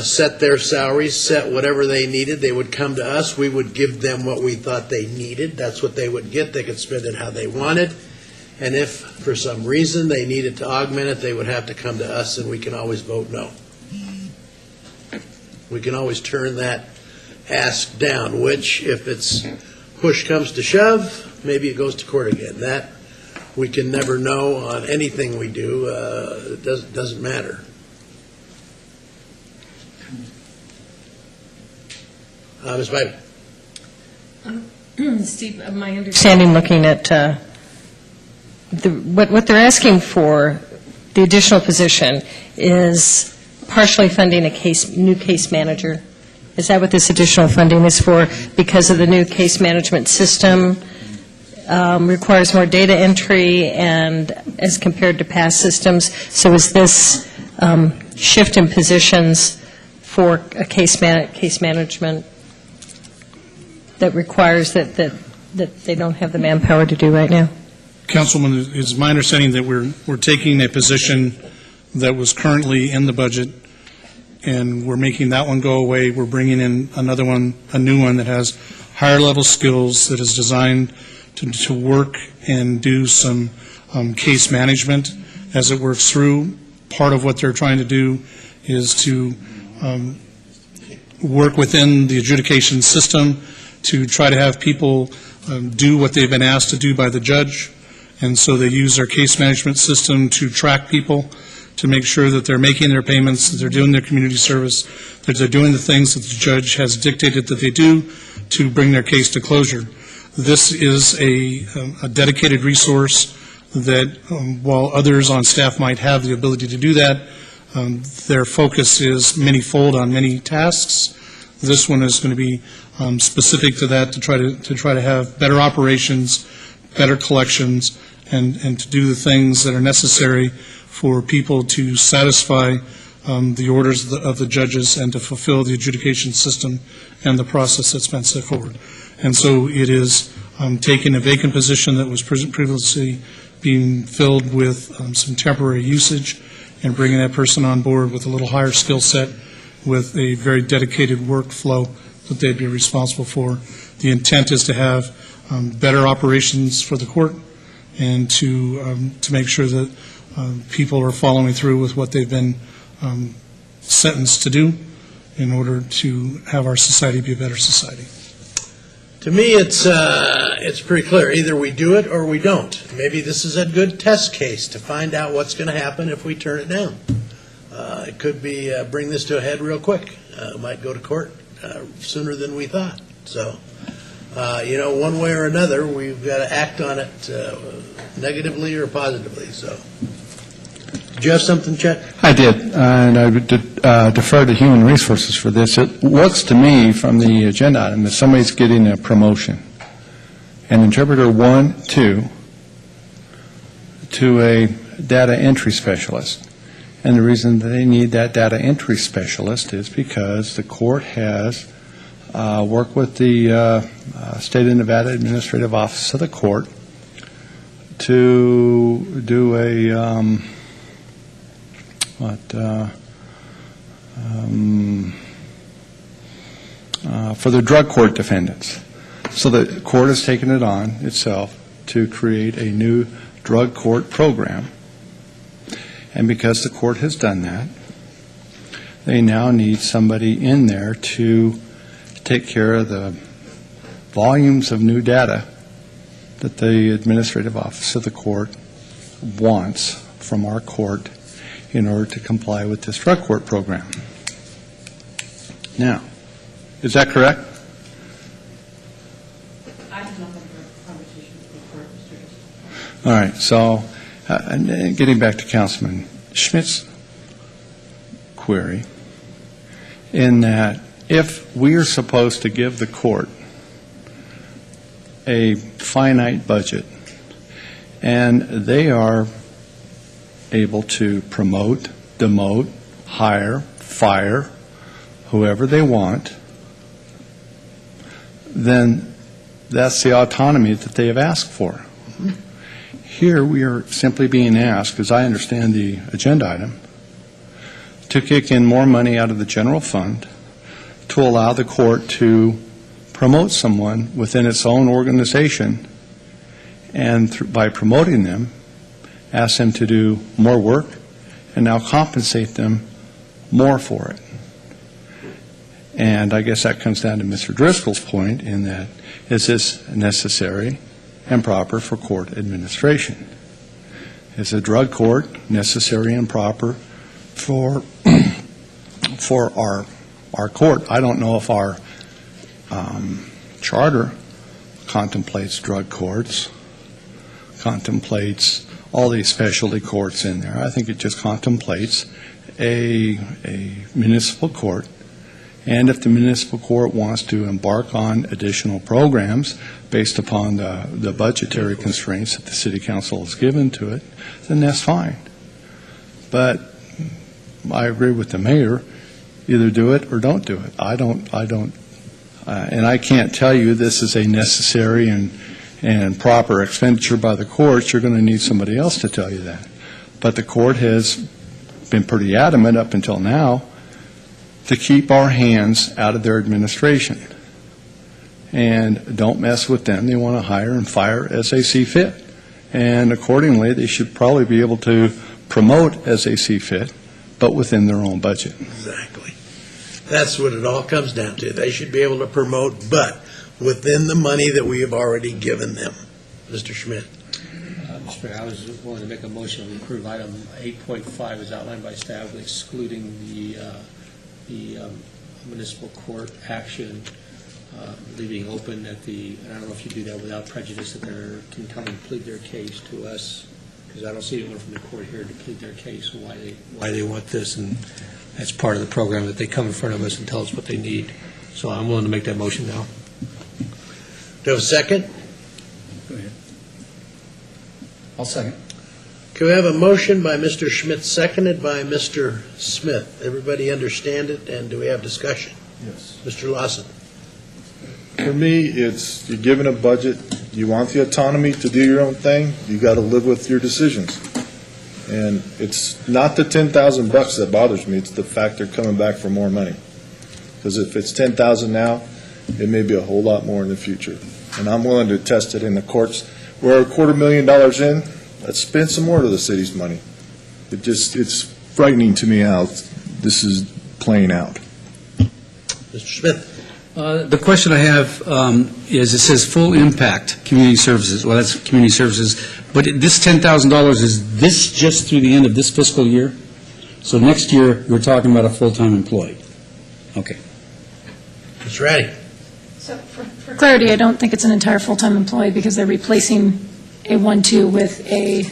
set their salaries, set whatever they needed. They would come to us. We would give them what we thought they needed. That's what they would get. They could spend it how they wanted. And if for some reason they needed to augment it, they would have to come to us, and we can always vote no. We can always turn that ask down, which if it's push comes to shove, maybe it goes to court again. That we can never know on anything we do. It doesn't matter. Ms. Biden. Steve, my understanding looking at what they're asking for, the additional position, is partially funding a new case manager. Is that what this additional funding is for? Because of the new case management system requires more data entry and as compared to past systems. So is this shift in positions for a case management that requires that they don't have the manpower to do right now? Councilman, it's my understanding that we're taking a position that was currently in the budget, and we're making that one go away. We're bringing in another one, a new one that has higher level skills, that is designed to work and do some case management as it works through. Part of what they're trying to do is to work within the adjudication system to try to have people do what they've been asked to do by the judge. And so they use their case management system to track people, to make sure that they're making their payments, that they're doing their community service, that they're doing the things that the judge has dictated that they do to bring their case to closure. This is a dedicated resource that, while others on staff might have the ability to do that, their focus is many-fold on many tasks. This one is going to be specific to that, to try to have better operations, better collections, and to do the things that are necessary for people to satisfy the orders of the judges and to fulfill the adjudication system and the process that's been set forward. And so it is taking a vacant position that was previously being filled with some temporary usage and bringing that person on board with a little higher skill set with a very dedicated workflow that they'd be responsible for. The intent is to have better operations for the court and to make sure that people are following through with what they've been sentenced to do in order to have our society be a better society. To me, it's pretty clear. Either we do it or we don't. Maybe this is a good test case to find out what's going to happen if we turn it down. It could be bring this to a head real quick. It might go to court sooner than we thought. So, one way or another, we've got to act on it negatively or positively. So, did you have something, Chet? I did, and I would defer to Human Resources for this. It looks to me from the agenda item that somebody's getting a promotion. An interpreter 1-2 to a data entry specialist. And the reason that they need that data entry specialist is because the court has worked with the State of Nevada Administrative Office of the Court to do a for the drug court defendants. So the court has taken it on itself to create a new drug court program. And because the court has done that, they now need somebody in there to take care of the volumes of new data that the administrative office of the court wants from our court in order to comply with this drug court program. Now, is that correct? I have nothing for conversation with the court, Mr. All right, so getting back to Councilman Schmidt's query, in that if we are supposed to give the court a finite budget and they are able to promote, demote, hire, fire, whoever they want, then that's the autonomy that they have asked for. Here we are simply being asked, as I understand the agenda item, to kick in more money out of the general fund to allow the court to promote someone within its own organization, and by promoting them, ask them to do more work and now compensate them more for it. And I guess that comes down to Mr. Driscoll's point in that, is this necessary and proper for court administration? Is a drug court necessary and proper for our court? I don't know if our charter contemplates drug courts, contemplates all these specialty courts in there. I think it just contemplates a municipal court. And if the municipal court wants to embark on additional programs based upon the budgetary constraints that the city council has given to it, then that's fine. But I agree with the mayor, either do it or don't do it. I don't, and I can't tell you this is a necessary and proper expenditure by the courts. You're going to need somebody else to tell you that. But the court has been pretty adamant up until now to keep our hands out of their administration. And don't mess with them. They want to hire and fire as they see fit. And accordingly, they should probably be able to promote as they see fit, but within their own budget. Exactly. That's what it all comes down to. They should be able to promote, but within the money that we have already given them. Mr. Schmidt. Mr. Mayor, I was willing to make a motion to approve item 8.5 as outlined by staff, excluding the municipal court action, leaving open that and I don't know if you do that without prejudice, that they can come and plead their case to us, because I don't see anyone from the court here to plead their case on why they want this, and that's part of the program, that they come in front of us and tell us what they need. So I'm willing to make that motion now. Do you have a second? Go ahead. I'll second. Can we have a motion by Mr. Schmidt, seconded by Mr. Smith? Everybody understand it, and do we have discussion? Yes. Mr. Lawson. For me, it's, you're given a budget, you want the autonomy to do your own thing, you got to live with your decisions. And it's not the $10,000 that bothers me, it's the fact they're coming back for more money. Because if it's $10,000 now, it may be a whole lot more in the future. And I'm willing to test it in the courts. We're $250,000 in, let's spend some more of the city's money. It's frightening to me how this is playing out. Mr. Smith. The question I have is, it says full impact community services. Well, that's community services. But this $10,000, is this just through the end of this fiscal year? So next year, we're talking about a full-time employee. Okay. Mr. Ratty. So for clarity, I don't think it's an entire full-time employee, because they're replacing a 1-2 with a...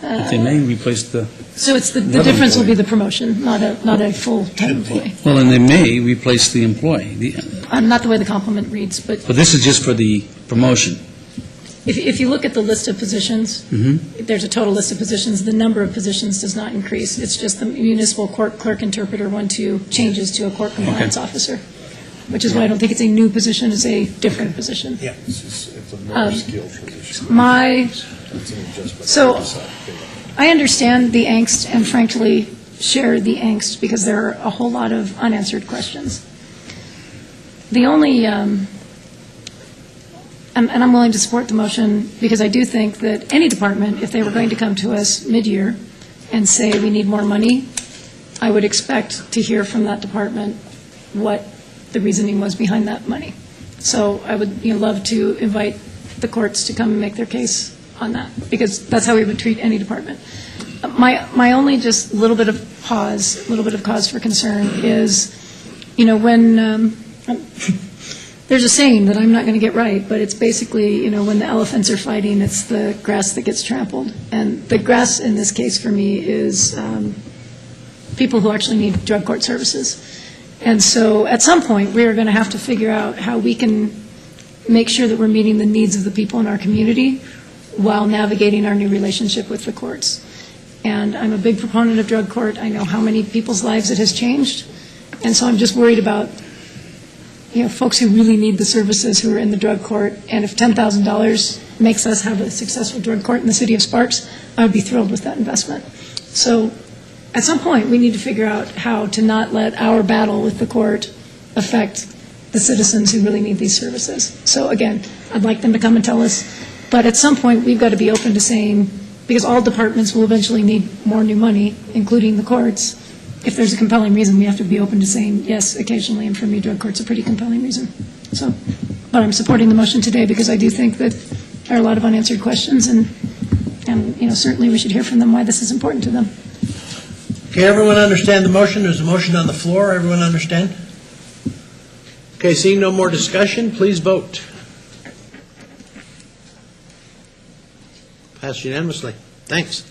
But they may replace the... So it's the difference will be the promotion, not a full-time employee. Well, and they may replace the employee. Not the way the complement reads, but... But this is just for the promotion. If you look at the list of positions, there's a total list of positions. The number of positions does not increase. It's just the municipal court clerk interpreter 1-2 changes to a court compliance officer, which is why I don't think it's a new position, it's a different position. Yeah. It's a more skilled position. So I understand the angst and frankly share the angst because there are a whole lot of unanswered questions. The only, and I'm willing to support the motion because I do think that any department, if they were going to come to us mid-year and say we need more money, I would expect to hear from that department what the reasoning was behind that money. So I would love to invite the courts to come and make their case on that, because that's how we would treat any department. My only just little bit of cause for concern is, when there's a saying that I'm not going to get right, but it's basically, when the elephants are fighting, it's the grass that gets trampled. And the grass in this case for me is people who actually need drug court services. And so at some point, we are going to have to figure out how we can make sure that we're meeting the needs of the people in our community while navigating our new relationship with the courts. And I'm a big proponent of drug court. I know how many people's lives it has changed. And so I'm just worried about folks who really need the services who are in the drug court. And if $10,000 makes us have a successful drug court in the city of Sparks, I would be thrilled with that investment. So at some point, we need to figure out how to not let our battle with the court affect the citizens who really need these services. So again, I'd like them to come and tell us, but at some point, we've got to be open to saying, because all departments will eventually need more new money, including the courts, if there's a compelling reason, we have to be open to saying, yes, occasionally, and for me, drug court's a pretty compelling reason. So, but I'm supporting the motion today because I do think that there are a lot of unanswered questions, and certainly we should hear from them why this is important to them. Okay, everyone understand the motion? There's a motion on the floor. Everyone understand? Okay, seeing no more discussion, please vote. Passed unanimously. Thanks.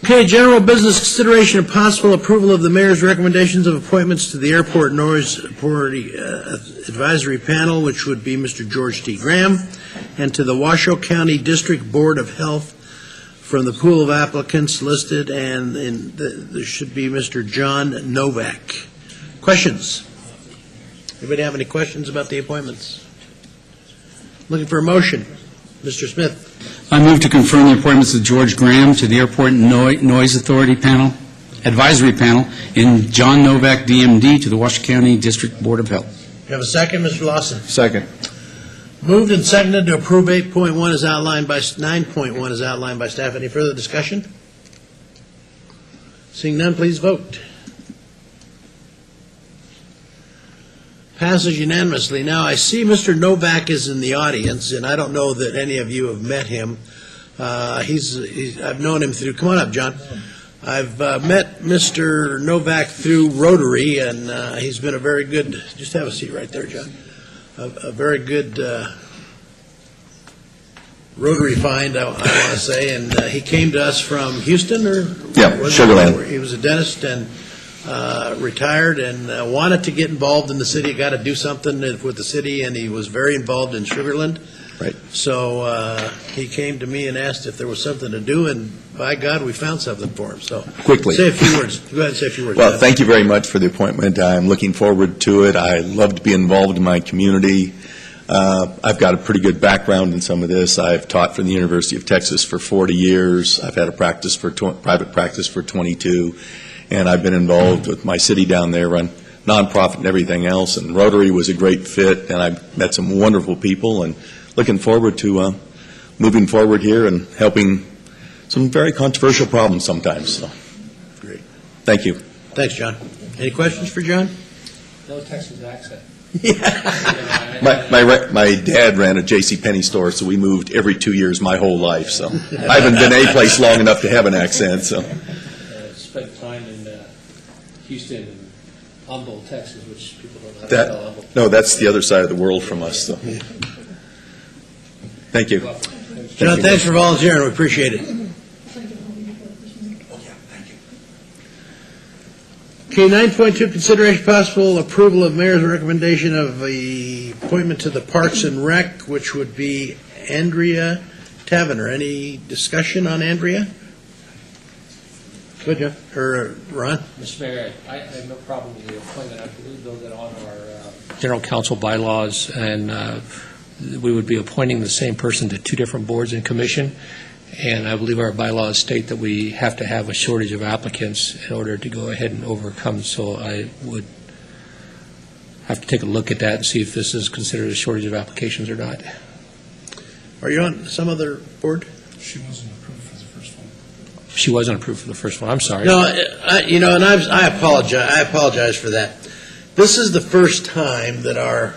Okay, general business consideration and possible approval of the mayor's recommendations of appointments to the Airport Noise Advisory Panel, which would be Mr. George T. Graham, and to the Washoe County District Board of Health from the pool of applicants listed, and there should be Mr. John Novak. Questions? Anybody have any questions about the appointments? Looking for a motion. Mr. Smith. I move to confirm the appointments of George Graham to the Airport Noise Authority Panel, Advisory Panel, and John Novak, DMD, to the Washoe County District Board of Health. You have a second, Mr. Lawson? Second. Moved and seconded to approve 8.1 as outlined by 9.1 as outlined by staff. Any further discussion? Seeing none, please vote. Passes unanimously. Now, I see Mr. Novak is in the audience, and I don't know that any of you have met him. I've known him through, come on up, John. I've met Mr. Novak through Rotary, and he's been a very good, just have a seat right there, John, a very good Rotary find, I want to say, and he came to us from Houston, or? Yeah, Sugar Land. He was a dentist and retired and wanted to get involved in the city, got to do something with the city, and he was very involved in Sugar Land. Right. So he came to me and asked if there was something to do, and by God, we found something for him. So quickly, say a few words. Go ahead and say a few words. Well, thank you very much for the appointment. I'm looking forward to it. I love to be involved in my community. I've got a pretty good background in some of this. I've taught for the University of Texas for 40 years. I've had a private practice for 22, and I've been involved with my city down there, run nonprofit and everything else. And Rotary was a great fit, and I've met some wonderful people, and looking forward to moving forward here and helping some very controversial problems sometimes. So, great. Thank you. Thanks, John. Any questions for John? No Texas accent. My dad ran a JCPenney store, so we moved every 2 years my whole life. So I haven't been any place long enough to have an accent. So spent time in Houston and Humboldt, Texas, which people don't know how to spell Humboldt. No, that's the other side of the world from us. So. Thank you. John, thanks for volunteering. We appreciate it. Okay, 9.2, consideration possible approval of mayor's recommendation of the appointment to the Parks and Rec, which would be Andrea Tavener. Any discussion on Andrea? Good, John. Or Ron? Mr. Mayor, I have no problem with the appointment. I believe, though, that on our general council bylaws, and we would be appointing the same person to two different boards and commission. And I believe our bylaws state that we have to have a shortage of applicants in order to go ahead and overcome. So I would have to take a look at that and see if this is considered a shortage of applications or not. Are you on some other board? She wasn't approved for the first one. She wasn't approved for the first one. I'm sorry. No, and I apologize for that. This is the first time that our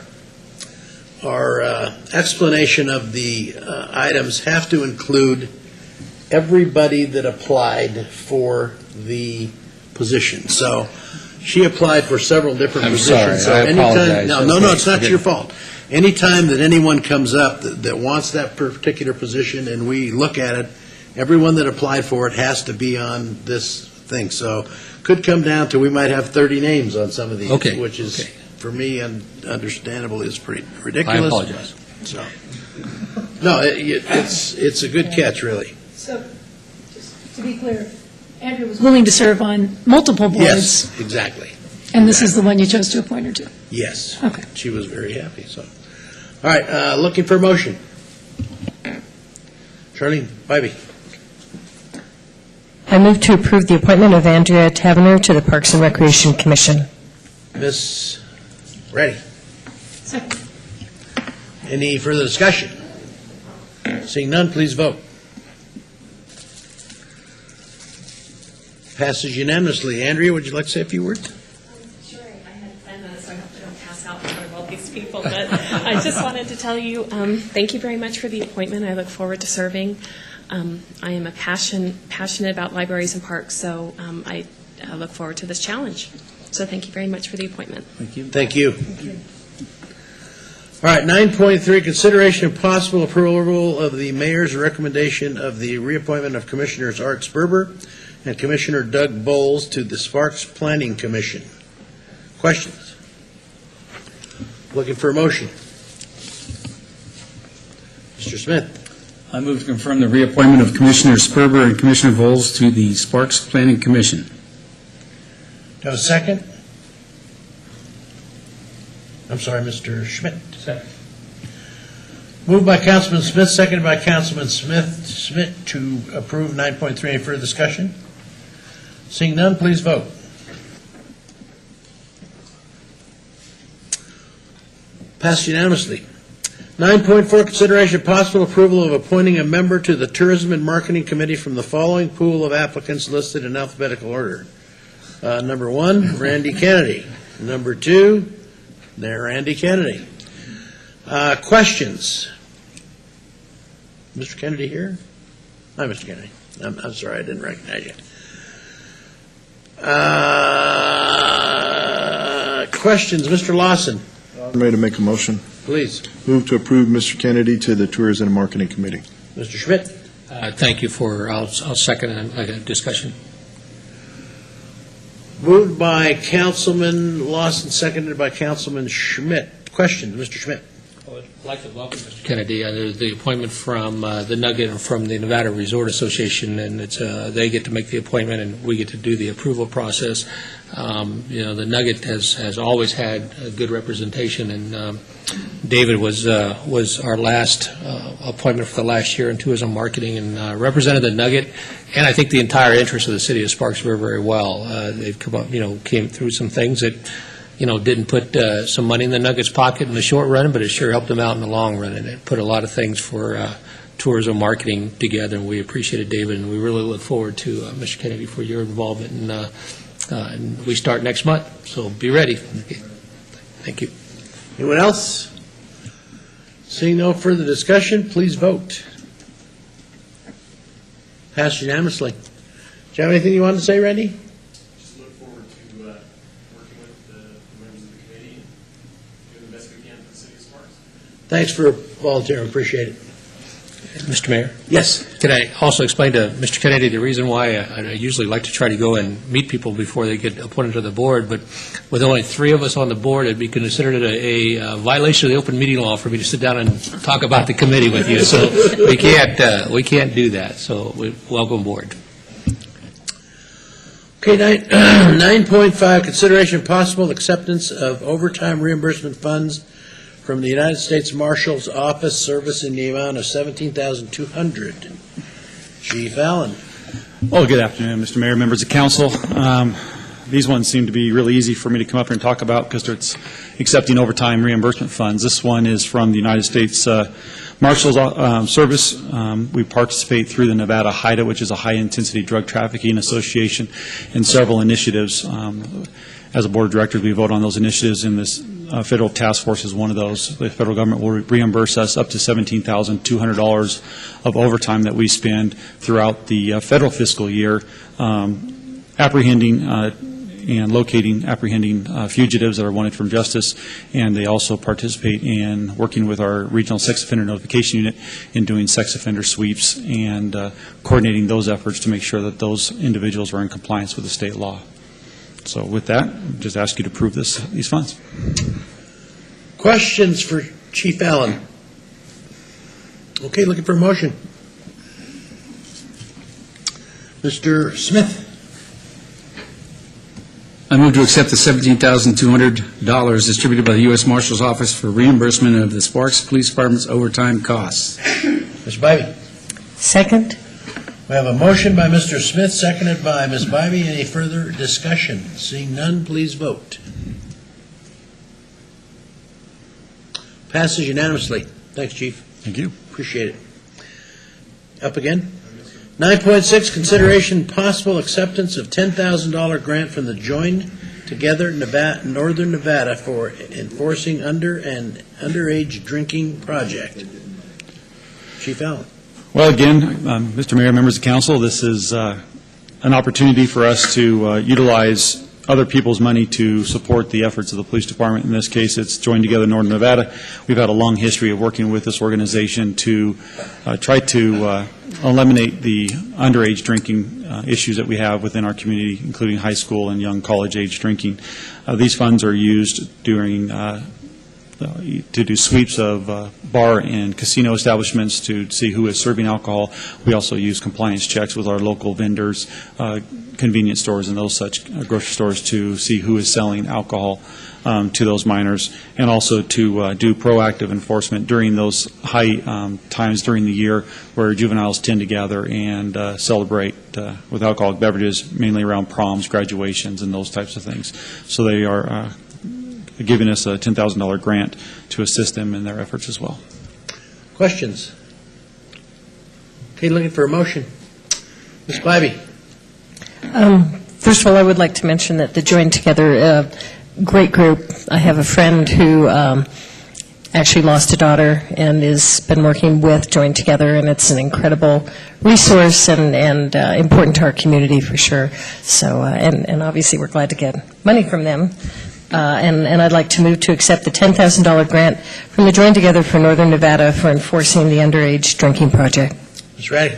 explanation of the items have to include everybody that applied for the position. So she applied for several different positions. Sorry, I apologize. No, it's not your fault. Anytime that anyone comes up that wants that particular position and we look at it, everyone that applied for it has to be on this thing. So could come down to we might have 30 names on some of these, which is, for me, understandable, is pretty ridiculous. I apologize. So, no, it's a good catch, really. So, just to be clear, Andrew was willing to serve on multiple boards. Yes, exactly. And this is the one you chose to appoint her to? Yes. Okay. She was very happy, so. All right, looking for a motion. Charlene Bybee. I move to approve the appointment of Andrea Tavener to the Parks and Recreation Commission. Miss Reddy. Second. Any further discussion? Seeing none, please vote. Passes unanimously. Andrea, would you like to say a few words? Sure. I had planned on it, so I hope I don't pass out in front of all these people. But I just wanted to tell you, thank you very much for the appointment. I look forward to serving. I am passionate about libraries and parks, so I look forward to this challenge. So thank you very much for the appointment. Thank you. Thank you. All right, 9.3, consideration of possible approval of the mayor's recommendation of the reappointment of Commissioners Art Sperber and Commissioner Doug Bowles to the Sparks Planning Commission. Questions? Looking for a motion. Mr. Smith. I move to confirm the reappointment of Commissioner Sperber and Commissioner Bowles to the Sparks Planning Commission. Do you have a second? I'm sorry, Mr. Schmidt. Second. Moved by Councilman Smith, seconded by Councilman Schmidt to approve 9.3. Any further discussion? Seeing none, please vote. Passed unanimously. 9.4, consideration of possible approval of appointing a member to the Tourism and Marketing Committee from the following pool of applicants listed in alphabetical order. Number 1, Randy Kennedy. Number 2, Randy Kennedy. Questions? Mr. Kennedy here? Hi, Mr. Kennedy. I'm sorry, I didn't recognize you. Questions? Mr. Lawson? I'm ready to make a motion. Please. Move to approve Mr. Kennedy to the Tourism and Marketing Committee. Mr. Schmidt? Thank you for, I'll second a discussion. Moved by Councilman Lawson, seconded by Councilman Schmidt. Questions? Mr. Schmidt? I'd like to welcome Mr. Kennedy. The appointment from the Nugget and from the Nevada Resort Association, and it's they get to make the appointment and we get to do the approval process. The Nugget has always had a good representation, and David was our last appointment for the last year in tourism marketing, and represented the Nugget and I think the entire interest of the city of Sparks very, very well. They've come up, came through some things that didn't put some money in the Nuggets' pocket in the short run, but it sure helped them out in the long run, and it put a lot of things for tourism marketing together, and we appreciated David, and we really look forward to, Mr. Kennedy, for your involvement, and we start next month, so be ready. Thank you. Anyone else? Seeing no further discussion, please vote. Passed unanimously. Do you have anything you wanted to say, Randy? Just look forward to working with the members of the committee and doing the best we can for the city of Sparks. Thanks for volunteering. Appreciate it. Mr. Mayor? Yes. Can I also explain to Mr. Kennedy the reason why I usually like to try to go and meet people before they get appointed to the board, but with only 3 of us on the board, it'd be considered a violation of the open meeting law for me to sit down and talk about the committee with you. So we can't do that. So welcome aboard. Okay, 9.5, consideration of possible acceptance of overtime reimbursement funds from the United States Marshal's Office service in the amount of $17,200. Chief Allen. Well, good afternoon, Mr. Mayor, members of council. These ones seem to be really easy for me to come up here and talk about because it's accepting overtime reimbursement funds. This one is from the United States Marshals Service. We participate through the Nevada HIDA, which is a high-intensity drug trafficking association, and several initiatives. As a board of directors, we vote on those initiatives, and this federal task force is one of those. The federal government will reimburse us up to $17,200 of overtime that we spend throughout the federal fiscal year apprehending and apprehending fugitives that are wanted from justice, and they also participate in working with our regional sex offender notification unit in doing sex offender sweeps and coordinating those efforts to make sure that those individuals are in compliance with the state law. So with that, just ask you to approve these funds. Questions for Chief Allen? Okay, looking for a motion. Mr. Smith. I move to accept the $17,200 distributed by the U.S. Marshal's Office for reimbursement of the Sparks Police Department's overtime costs. Ms. Bybee. Second. We have a motion by Mr. Smith, seconded by Ms. Bybee. Any further discussion? Seeing none, please vote. Passes unanimously. Thanks, Chief. Thank you. Appreciate it. Up again. 9.6, consideration possible acceptance of $10,000 grant from the Join Together Northern Nevada for enforcing underage drinking project. Chief Allen. Well, again, Mr. Mayor, members of council, this is an opportunity for us to utilize other people's money to support the efforts of the police department. In this case, it's Join Together Northern Nevada. We've had a long history of working with this organization to try to eliminate the underage drinking issues that we have within our community, including high school and young college-age drinking. These funds are used during to do sweeps of bar and casino establishments to see who is serving alcohol. We also use compliance checks with our local vendors, convenience stores and those such grocery stores to see who is selling alcohol to those minors, and also to do proactive enforcement during those high times during the year where juveniles tend to gather and celebrate with alcoholic beverages, mainly around proms, graduations, and those types of things. So they are giving us a $10,000 grant to assist them in their efforts as well. Questions? Okay, looking for a motion. Ms. Bybee. First of all, I would like to mention that the Join Together, great group. I have a friend who actually lost a daughter and has been working with Join Together, and it's an incredible resource and important to our community for sure. So, and obviously we're glad to get money from them. And I'd like to move to accept the $10,000 grant from the Join Together for Northern Nevada for enforcing the underage drinking project. Ms. Ratty.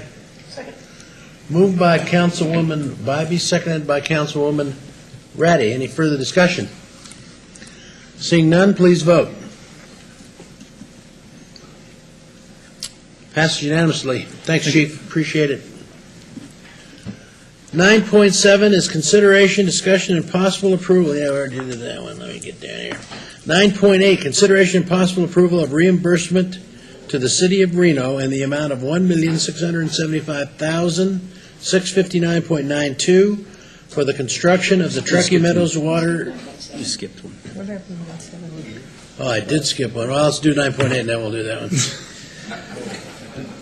Second. Moved by Councilwoman Bybee, seconded by Councilwoman Ratty. Any further discussion? Seeing none, please vote. Passes unanimously. Thanks, Chief. Appreciate it. 9.7 is consideration, discussion, and possible approval. Yeah, we already did that one. Let me get down here. 9.8, consideration and possible approval of reimbursement to the City of Reno in the amount of $1,675,659.92 for the construction of the Truckee Meadows Water. You skipped one. Oh, I did skip one. Well, let's do 9.8 and then we'll do that one.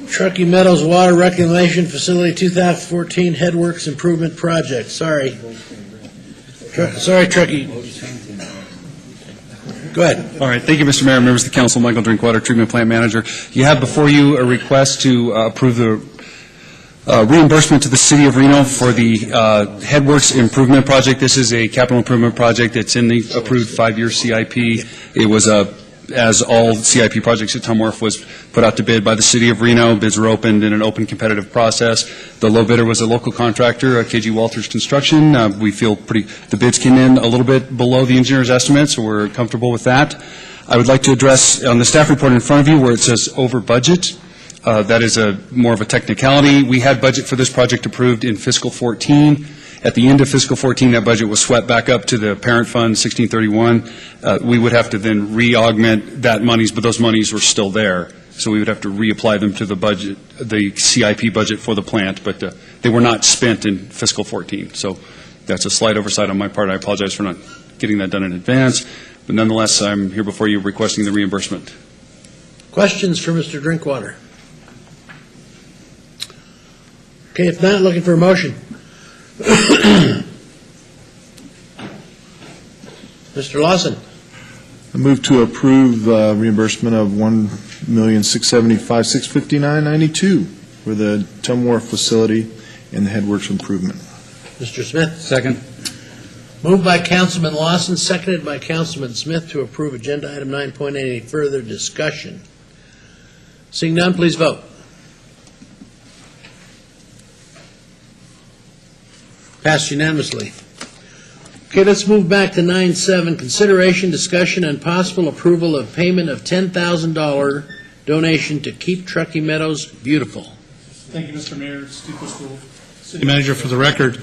Truckee Meadows Water Reclamation Facility 2014 Headworks Improvement Project. Sorry. Sorry, Truckee. Go ahead. All right. Thank you, Mr. Mayor, members of the council. Michael Drinkwater, Treatment Plant Manager. You have before you a request to approve the reimbursement to the City of Reno for the Headworks Improvement Project. This is a capital improvement project. It's in the approved 5-year CIP. It was as all CIP projects at Tumworth was put out to bid by the City of Reno. Bids were opened in an open competitive process. The low bidder was a local contractor, KG Walters Construction. We feel the bids came in a little bit below the engineer's estimate, so we're comfortable with that. I would like to address on the staff report in front of you where it says over budget. That is more of a technicality. We had budget for this project approved in fiscal 14. At the end of fiscal 14, that budget was swept back up to the parent fund, 1631. We would have to then re-augment that monies, but those monies were still there. so we would have to reapply them to the budget, the CIP budget for the plant, but they were not spent in fiscal 14. So that's a slight oversight on my part. I apologize for not getting that done in advance, but nonetheless, I'm here before you requesting the reimbursement. Questions for Mr. Drinkwater? Okay, if not, looking for a motion. Mr. Lawson. I move to approve reimbursement of $1,675,659.92 for the Tumwar facility and the headworks improvement. Mr. Smith. Second. Moved by Councilman Lawson, seconded by Councilman Smith to approve Agenda Item 9.8. Any further discussion? Seeing none, please vote. Passed unanimously. Okay, let's move back to 9.7, consideration, discussion, and possible approval of payment of $10,000 donation to Keep Truckee Meadows Beautiful. Thank you, Mr. Mayor. Steve Driscoll, City Manager, for the record.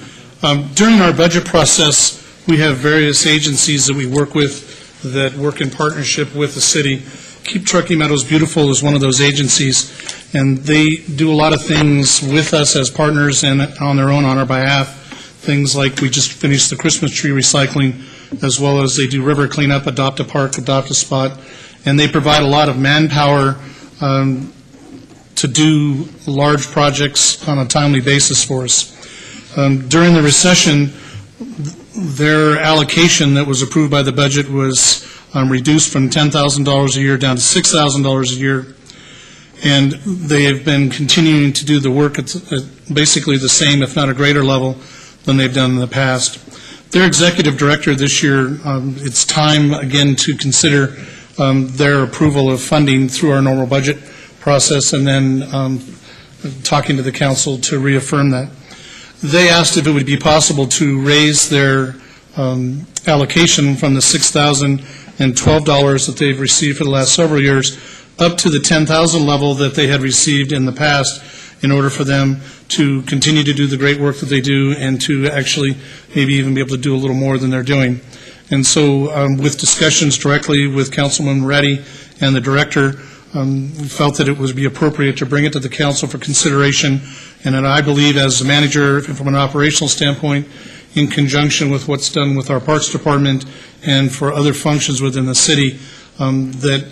During our budget process, we have various agencies that we work with that work in partnership with the city. Keep Truckee Meadows Beautiful is one of those agencies, and they do a lot of things with us as partners and on their own on our behalf. Things like we just finished the Christmas tree recycling, as well as they do river cleanup, Adopt a Park, Adopt a Spot, and they provide a lot of manpower to do large projects on a timely basis for us. During the recession, their allocation that was approved by the budget was reduced from $10,000 a year down to $6,000 a year, and they have been continuing to do the work at basically the same, if not a greater level, than they've done in the past. Their executive director this year, it's time again to consider their approval of funding through our normal budget process and then talking to the council to reaffirm that. They asked if it would be possible to raise their allocation from the $6,012 that they've received for the last several years up to the $10,000 level that they had received in the past in order for them to continue to do the great work that they do and to actually maybe even be able to do a little more than they're doing. And so with discussions directly with Councilman Moretti and the director, we felt that it would be appropriate to bring it to the council for consideration, and that I believe as a manager, from an operational standpoint, in conjunction with what's done with our Parks Department and for other functions within the city, that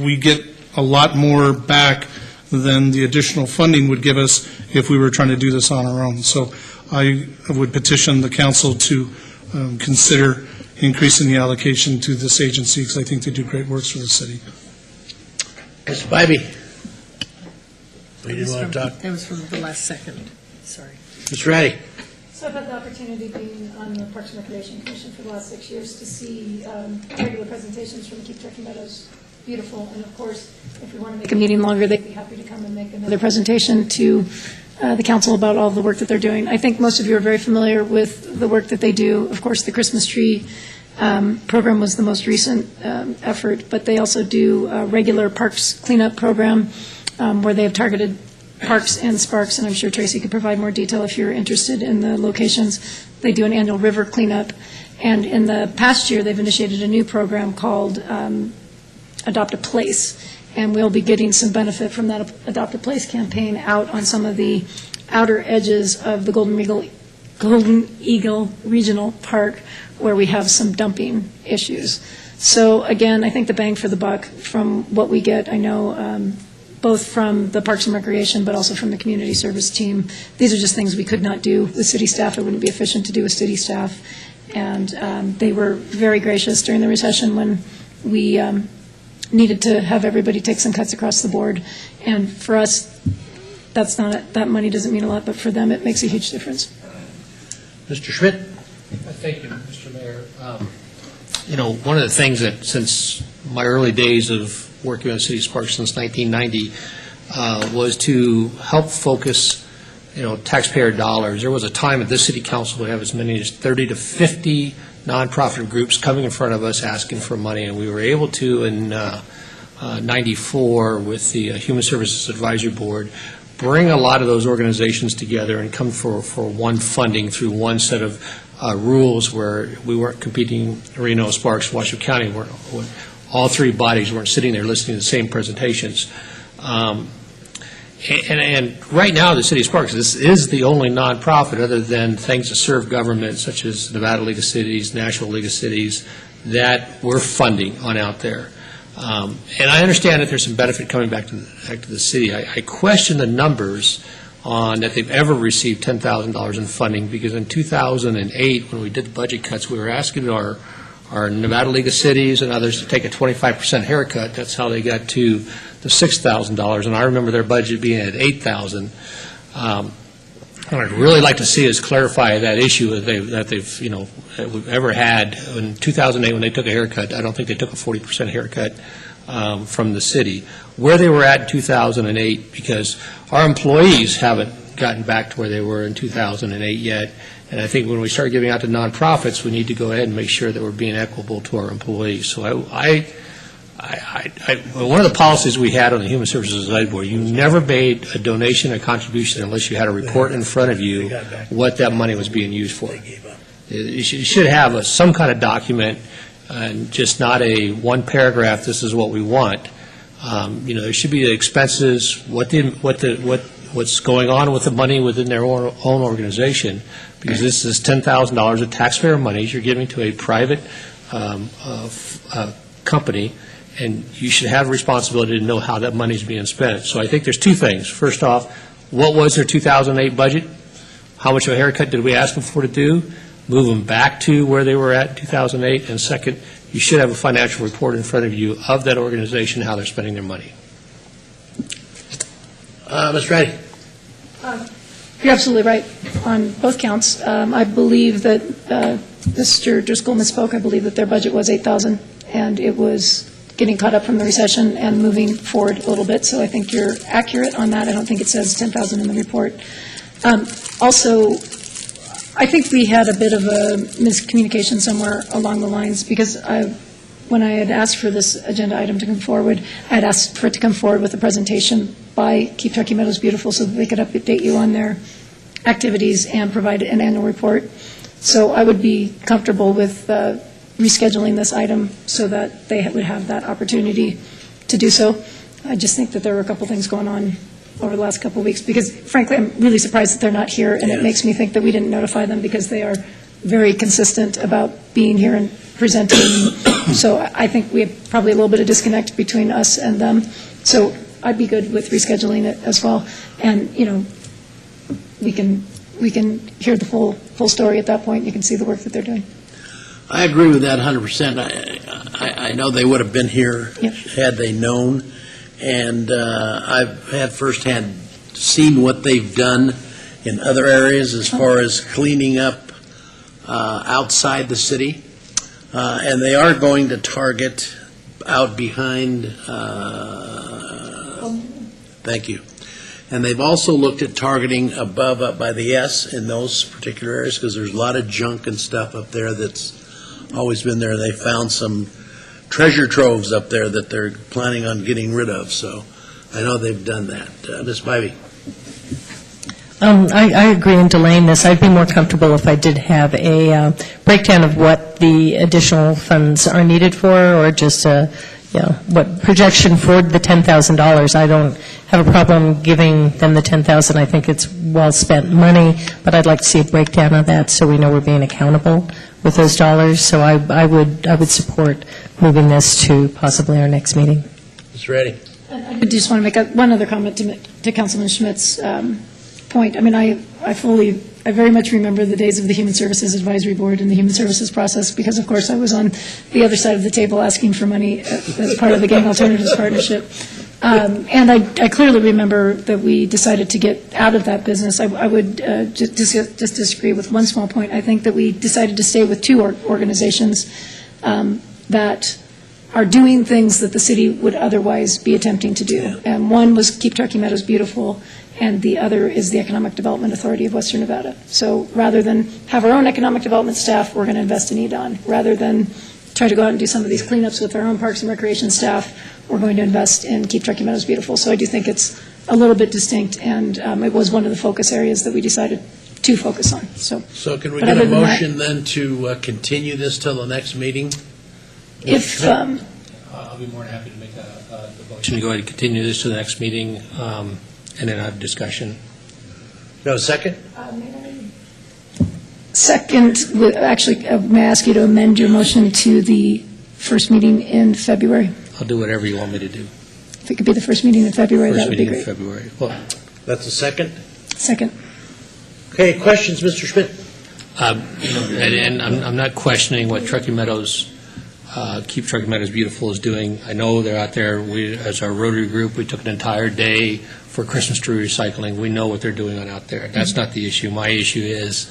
we get a lot more back than the additional funding would give us if we were trying to do this on our own. So I would petition the council to consider increasing the allocation to this agency because I think they do great works for the city. Ms. Bybee. We didn't want to talk. That was from the last second. Sorry. Ms. Ratty. So I've had the opportunity being on the Parks and Recreation Commission for the last 6 years to see regular presentations from Keep Truckee Meadows Beautiful. And of course, if we want to make a meeting longer, they'd be happy to come and make another presentation to the council about all the work that they're doing. I think most of you are very familiar with the work that they do. Of course, the Christmas tree program was the most recent effort, but they also do a regular parks cleanup program where they have targeted parks and sparks, and I'm sure Tracy could provide more detail if you're interested in the locations. They do an annual river cleanup, and in the past year, they've initiated a new program called Adopt a Place, and we'll be getting some benefit from that Adopt a Place campaign out on some of the outer edges of the Golden Eagle Regional Park, where we have some dumping issues. So again, I think the bang for the buck from what we get, I know both from the Parks and Recreation, but also from the community service team, these are just things we could not do with city staff. It wouldn't be efficient to do with city staff. And they were very gracious during the recession when we needed to have everybody take some cuts across the board. And for us, that money doesn't mean a lot, but for them, it makes a huge difference. Mr. Schmidt. Thank you, Mr. Mayor. One of the things that since my early days of working on City Parks since 1990 was to help focus, taxpayer dollars. There was a time at this city council we have as many as 30 to 50 nonprofit groups coming in front of us asking for money, and we were able to in 94 with the Human Services Advisory Board bring a lot of those organizations together and come for one funding through one set of rules where we weren't competing. Reno, Sparks, Washoe County, all three bodies weren't sitting there listening to the same presentations. And right now, the City of Sparks, this is the only nonprofit other than things that serve government, such as Nevada League of Cities, National League of Cities, that we're funding on out there. And I understand that there's some benefit coming back to the city. I question the numbers on that they've ever received $10,000 in funding, because in 2008, when we did the budget cuts, we were asking our Nevada League of Cities and others to take a 25% haircut. That's how they got to the $6,000, and I remember their budget being at $8,000. What I'd really like to see is clarify that issue that we've ever had. In 2008, when they took a haircut, I don't think they took a 40% haircut from the city. Where they were at in 2008, because our employees haven't gotten back to where they were in 2008 yet, and I think when we start giving out to nonprofits, we need to go ahead and make sure that we're being equitable to our employees. So one of the policies we had on the Human Services Advisory Board, you never made a donation or contribution unless you had a report in front of you what that money was being used for. You should have some kind of document, and just not a one paragraph, this is what we want. There should be the expenses, what's going on with the money within their own organization, because this is $10,000 of taxpayer money you're giving to a private company, and you should have a responsibility to know how that money is being spent. So I think there's two things. First off, what was their 2008 budget? How much of a haircut did we ask them for to do? Move them back to where they were at in 2008. And second, you should have a financial report in front of you of that organization, how they're spending their money. Ms. Reddy. You're absolutely right on both counts. I believe that Mr. Driscoll misspoke. I believe that their budget was $8,000, and it was getting caught up from the recession and moving forward a little bit. So I think you're accurate on that. I don't think it says $10,000 in the report. Also, I think we had a bit of a miscommunication somewhere along the lines, because when I had asked for this agenda item to come forward, I had asked for it to come forward with a presentation by Keep Turkey Meadows Beautiful so that they could update you on their activities and provide an annual report. So I would be comfortable with rescheduling this item so that they would have that opportunity to do so. I just think that there were a couple things going on over the last couple of weeks, because frankly, I'm really surprised that they're not here, and it makes me think that we didn't notify them, because they are very consistent about being here and presenting. So I think we have probably a little bit of disconnect between us and them. So I'd be good with rescheduling it as well. And, we can hear the full story at that point. You can see the work that they're doing. I agree with that 100%. I know they would have been here had they known, and I've had firsthand seen what they've done in other areas as far as cleaning up outside the city, and they are going to target out behind, thank you. And they've also looked at targeting above, up by the S in those particular areas, because there's a lot of junk and stuff up there that's always been there. They found some treasure troves up there that they're planning on getting rid of. So I know they've done that. Ms. Bybee. I agree in delaying this. I'd be more comfortable if I did have a breakdown of what the additional funds are needed for, or just what projection for the $10,000. I don't have a problem giving them the $10,000. I think it's well-spent money, but I'd like to see a breakdown of that so we know we're being accountable with those dollars. So I would support moving this to possibly our next meeting. Ms. Reddy. I just want to make one other comment to Councilman Schmidt's point. I mean, I very much remember the days of the Human Services Advisory Board and the Human Services process, because, of course, I was on the other side of the table asking for money as part of the Gang Alternatives Partnership. And I clearly remember that we decided to get out of that business. I would just disagree with one small point. I think that we decided to stay with two organizations that are doing things that the city would otherwise be attempting to do. And one was Keep Turkey Meadows Beautiful, and the other is the Economic Development Authority of Western Nevada. So rather than have our own economic development staff, we're going to invest in EDON. Rather than try to go out and do some of these cleanups with our own Parks and Recreation staff, we're going to invest in Keep Turkey Meadows Beautiful. So I do think it's a little bit distinct, and it was one of the focus areas that we decided to focus on. So can we get a motion then to continue this till the next meeting? I'll be more than happy to make that up. the motion to go ahead and continue this to the next meeting, and then have discussion. No, second? Second, actually, may I ask you to amend your motion to the first meeting in February? I'll do whatever you want me to do. If it could be the first meeting in February, that would be great. First meeting in February. Well, That's a second? Second. Okay, questions, Mr. Schmidt? and I'm not questioning what Truckee Meadows, Keep Truckee Meadows Beautiful is doing. I know they're out there. We, as our Rotary group, we took an entire day for Christmas tree recycling. We know what they're doing out there. That's not the issue. My issue is,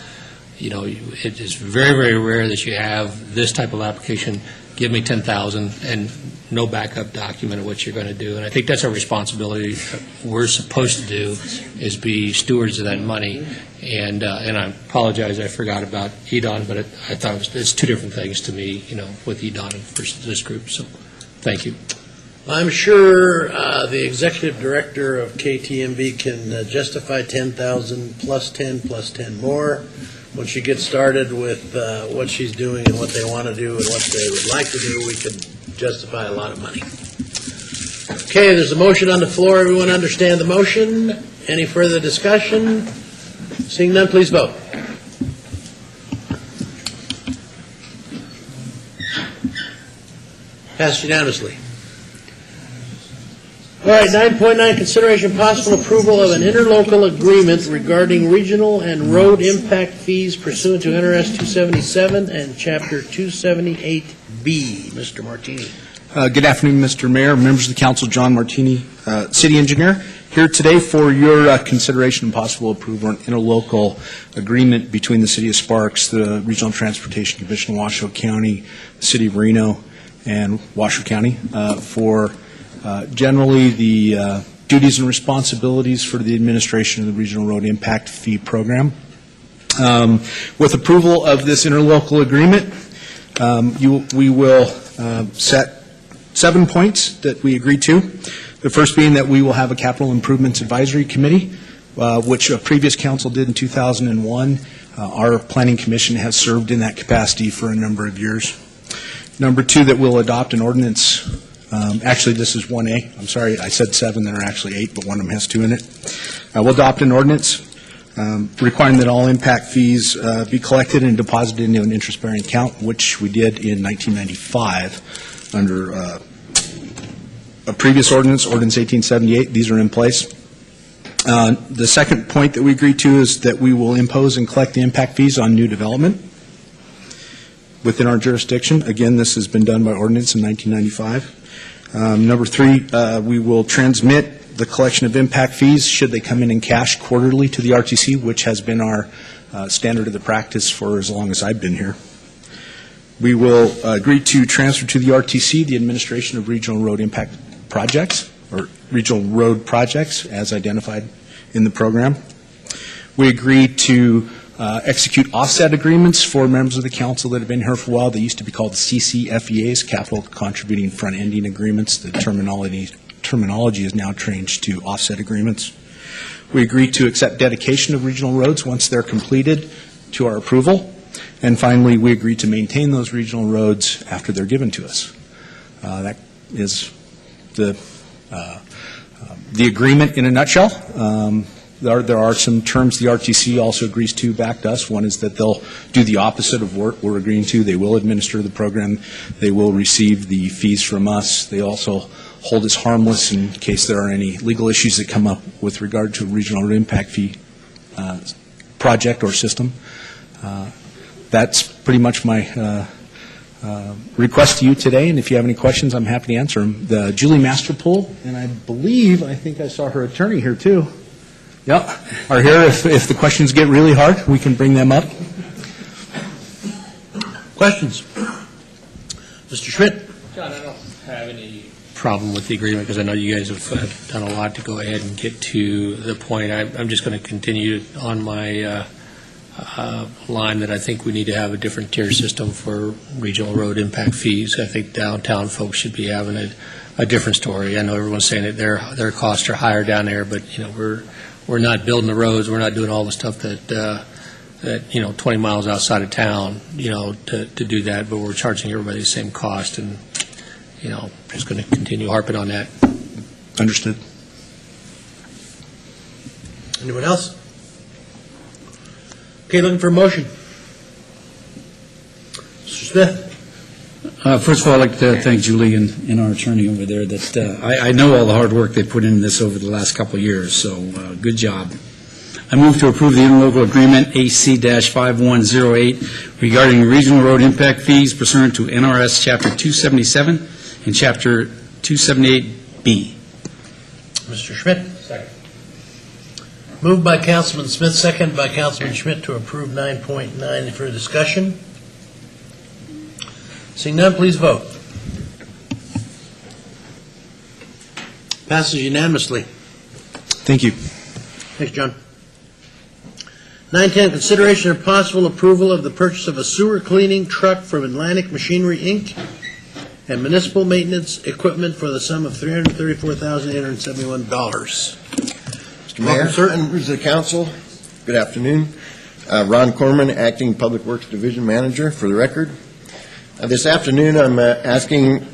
it is very, very rare that you have this type of application. Give me 10,000 and no backup document of what you're going to do. And I think that's our responsibility. We're supposed to do is be stewards of that money. And I apologize, I forgot about EDON, but I thought it's two different things to me, with EDON versus this group. So, thank you. I'm sure the executive director of KTMB can justify 10,000 plus 10 plus 10 more. When she gets started with what she's doing and what they want to do and what they would like to do, we could justify a lot of money. Okay, there's a motion on the floor. Everyone understand the motion? Any further discussion? Seeing none, please vote. Passed unanimously. All right, 9.9, consideration and possible approval of an interlocal agreement regarding regional and road impact fees pursuant to NRS 277 and Chapter 278B. Mr. Martini. Good afternoon, Mr. Mayor, members of the council. John Martini, City Engineer, here today for your consideration and possible approval of an interlocal agreement between the City of Sparks, the Regional Transportation Commission of Washoe County, the City of Reno, and Washoe County for generally the duties and responsibilities for the administration of the Regional Road Impact Fee Program. With approval of this interlocal agreement, we will set 7 points that we agreed to. The first being that we will have a Capital Improvements Advisory Committee, which a previous council did in 2001. Our Planning Commission has served in that capacity for a number of years. Number 2, that we'll adopt an ordinance. Actually, this is 1A. I'm sorry, I said 7. There are actually 8, but one of them has 2 in it. We'll adopt an ordinance requiring that all impact fees be collected and deposited into an interest-bearing account, which we did in 1995 under a previous ordinance, Ordinance 1878. These are in place. The second point that we agreed to is that we will impose and collect the impact fees on new development within our jurisdiction. Again, this has been done by ordinance in 1995. Number 3, we will transmit the collection of impact fees should they come in cash quarterly to the RTC, which has been our standard of the practice for as long as I've been here. We will agree to transfer to the RTC the administration of regional road impact projects, or regional road projects as identified in the program. We agree to execute offset agreements for members of the council that have been here for a while. They used to be called CCFEAs, Capital Contributing Front-Ending Agreements. The terminology is now changed to offset agreements. We agree to accept dedication of regional roads once they're completed to our approval. And finally, we agree to maintain those regional roads after they're given to us. That is the agreement in a nutshell. There are some terms the RTC also agrees to back to us. One is that they'll do the opposite of what we're agreeing to. They will administer the program. They will receive the fees from us. They also hold us harmless in case there are any legal issues that come up with regard to a regional impact fee project or system. That's pretty much my request to you today, and if you have any questions, I'm happy to answer them. The Julie Masterpool, and I think I saw her attorney here too. Yep, are here. If the questions get really hard, we can bring them up. Questions? Mr. Schmidt? John, I don't have any problem with the agreement because I know you guys have done a lot to go ahead and get to the point. I'm just going to continue on my line that I think we need to have a different tier system for regional road impact fees. I think downtown folks should be having a different story. I know everyone's saying that their costs are higher down there, but we're not building the roads. We're not doing all the stuff that 20 miles outside of town, to do that. But we're charging everybody the same cost, and just going to continue harping on that. Understood. Anyone else? Okay, looking for a motion. Mr. Smith? First of all, I'd like to thank Julie and our attorney over there that, I know all the hard work they put into this over the last couple of years, so good job. I move to approve the interlocal agreement AC-5108 regarding regional road impact fees pursuant to NRS Chapter 277 and Chapter 278B. Mr. Schmidt? Second. Moved by Councilman Smith, second by Councilman Schmidt to approve 9.9 for discussion. Seeing none, please vote. Passes unanimously. Thank you. Thanks, John. 9.10, consideration of possible approval of the purchase of a sewer cleaning truck from Atlantic Machinery, Inc. and municipal maintenance equipment for the sum of $334,871. Mr. Mayor, members of the council, good afternoon. Ron Corman, Acting Public Works Division Manager, for the record. This afternoon, I'm asking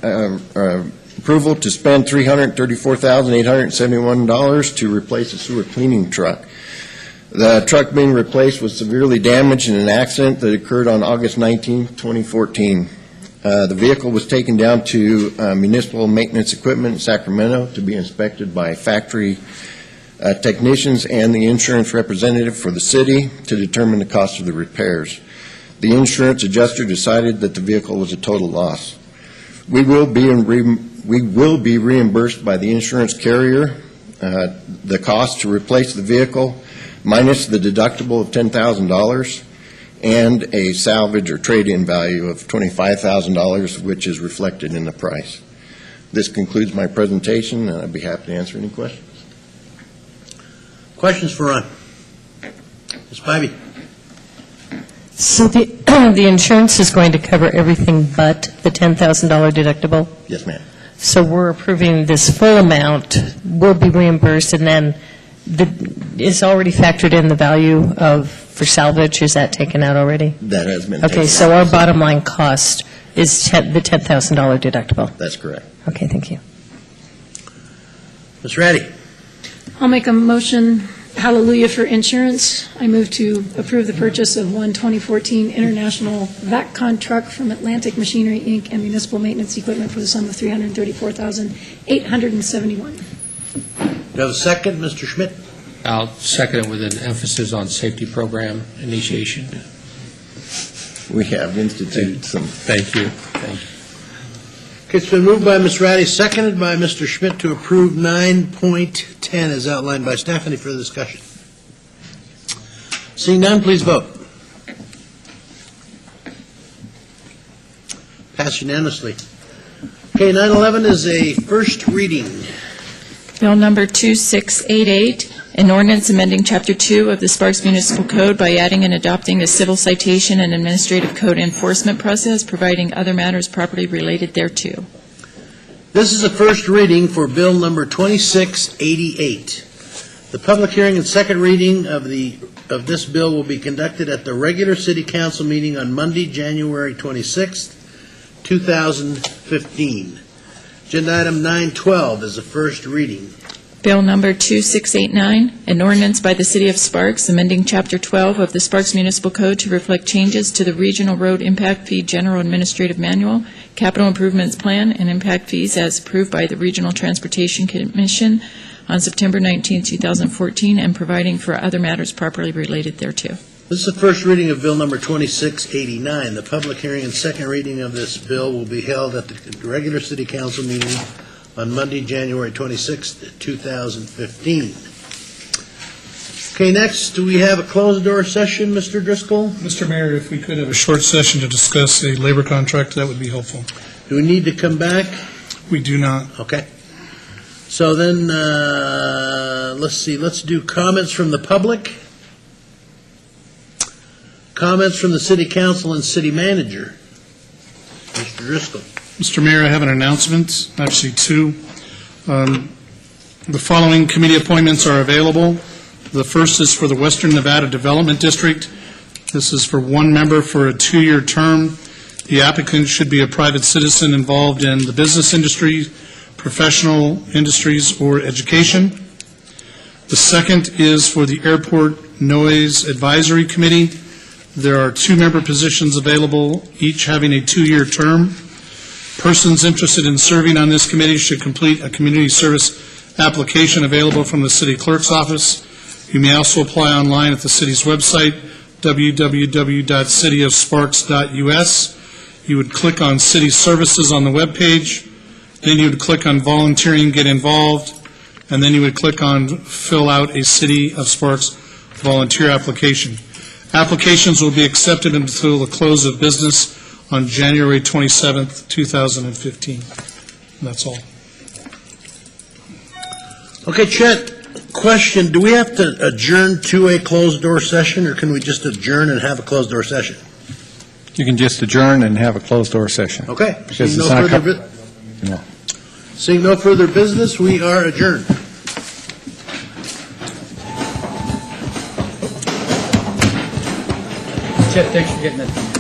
approval to spend $334,871 to replace a sewer cleaning truck. The truck being replaced was severely damaged in an accident that occurred on August 19, 2014. The vehicle was taken down to municipal maintenance equipment in Sacramento to be inspected by factory technicians and the insurance representative for the city to determine the cost of the repairs. The insurance adjuster decided that the vehicle was a total loss. We will be reimbursed by the insurance carrier the cost to replace the vehicle minus the deductible of $10,000 and a salvage or trade-in value of $25,000, which is reflected in the price. This concludes my presentation, and I'd be happy to answer any questions. Questions for Ron? Ms. Spivey? So the insurance is going to cover everything but the $10,000 deductible? Yes, ma'am. So we're approving this full amount, will be reimbursed, and then is already factored in the value for salvage? Is that taken out already? That has been Okay, taken so out. our bottom line cost is the $10,000 deductible? That's correct. Okay, thank you. Ms. Ratty? I'll make a motion, hallelujah, for insurance. I move to approve the purchase of one 2014 International VACCon truck from Atlantic Machinery, Inc. and municipal maintenance equipment for the sum of $334,871. Do you have a second, Mr. Schmidt? I'll second it with an emphasis on safety program initiation. We have instituted some. Thank you. Okay, it's been moved by Ms. Ratty, seconded by Mr. Schmidt to approve 9.10 as outlined by staff. Any further discussion? Seeing none, please vote. Passed unanimously. Okay, 9.11 is a first reading. Bill number 2688, an ordinance amending Chapter 2 of the Sparks Municipal Code by adding and adopting a civil citation and administrative code enforcement process, providing other matters properly related thereto. This is a first reading for Bill number 2688. The public hearing and second reading of this bill will be conducted at the regular City Council meeting on Monday, January 26th, 2015. Agenda item 912 is a first reading. Bill number 2689, an ordinance by the City of Sparks amending Chapter 12 of the Sparks Municipal Code to reflect changes to the Regional Road Impact Fee General Administrative Manual, Capital Improvements Plan, and impact fees as approved by the Regional Transportation Commission on September 19, 2014, and providing for other matters properly related thereto. This is the first reading of Bill number 2689. The public hearing and second reading of this bill will be held at the regular City Council meeting on Monday, January 26th, 2015. Okay, next, do we have a closed-door session, Mr. Driscoll? Mr. Mayor, if we could have a short session to discuss a labor contract, that would be helpful. Do we need to come back? We do not. Okay. So then, let's see, let's do comments from the public. Comments from the City Council and City Manager. Mr. Driscoll. Mr. Mayor, I have an announcement, actually two. The following committee appointments are available. The first is for the Western Nevada Development District. This is for one member for a 2-year term. The applicant should be a private citizen involved in the business industry, professional industries, or education. The second is for the Airport Noise Advisory Committee. There are 2 member positions available, each having a 2-year term. Persons interested in serving on this committee should complete a community service application available from the city clerk's office. You may also apply online at the city's website, www.cityofsparks.us. You would click on City Services on the webpage, then you would click on Volunteering, Get Involved, and then you would click on Fill Out a City of Sparks volunteer application. Applications will be accepted until the close of business on January 27th, 2015. And that's all. Okay, Chet, question, do we have to adjourn to a closed-door session, or can we just adjourn and have a closed-door session? You can just adjourn and have a closed-door session. Okay. Because Seeing it's no not further Seeing no further business, we are adjourned. Chet, thanks for getting that.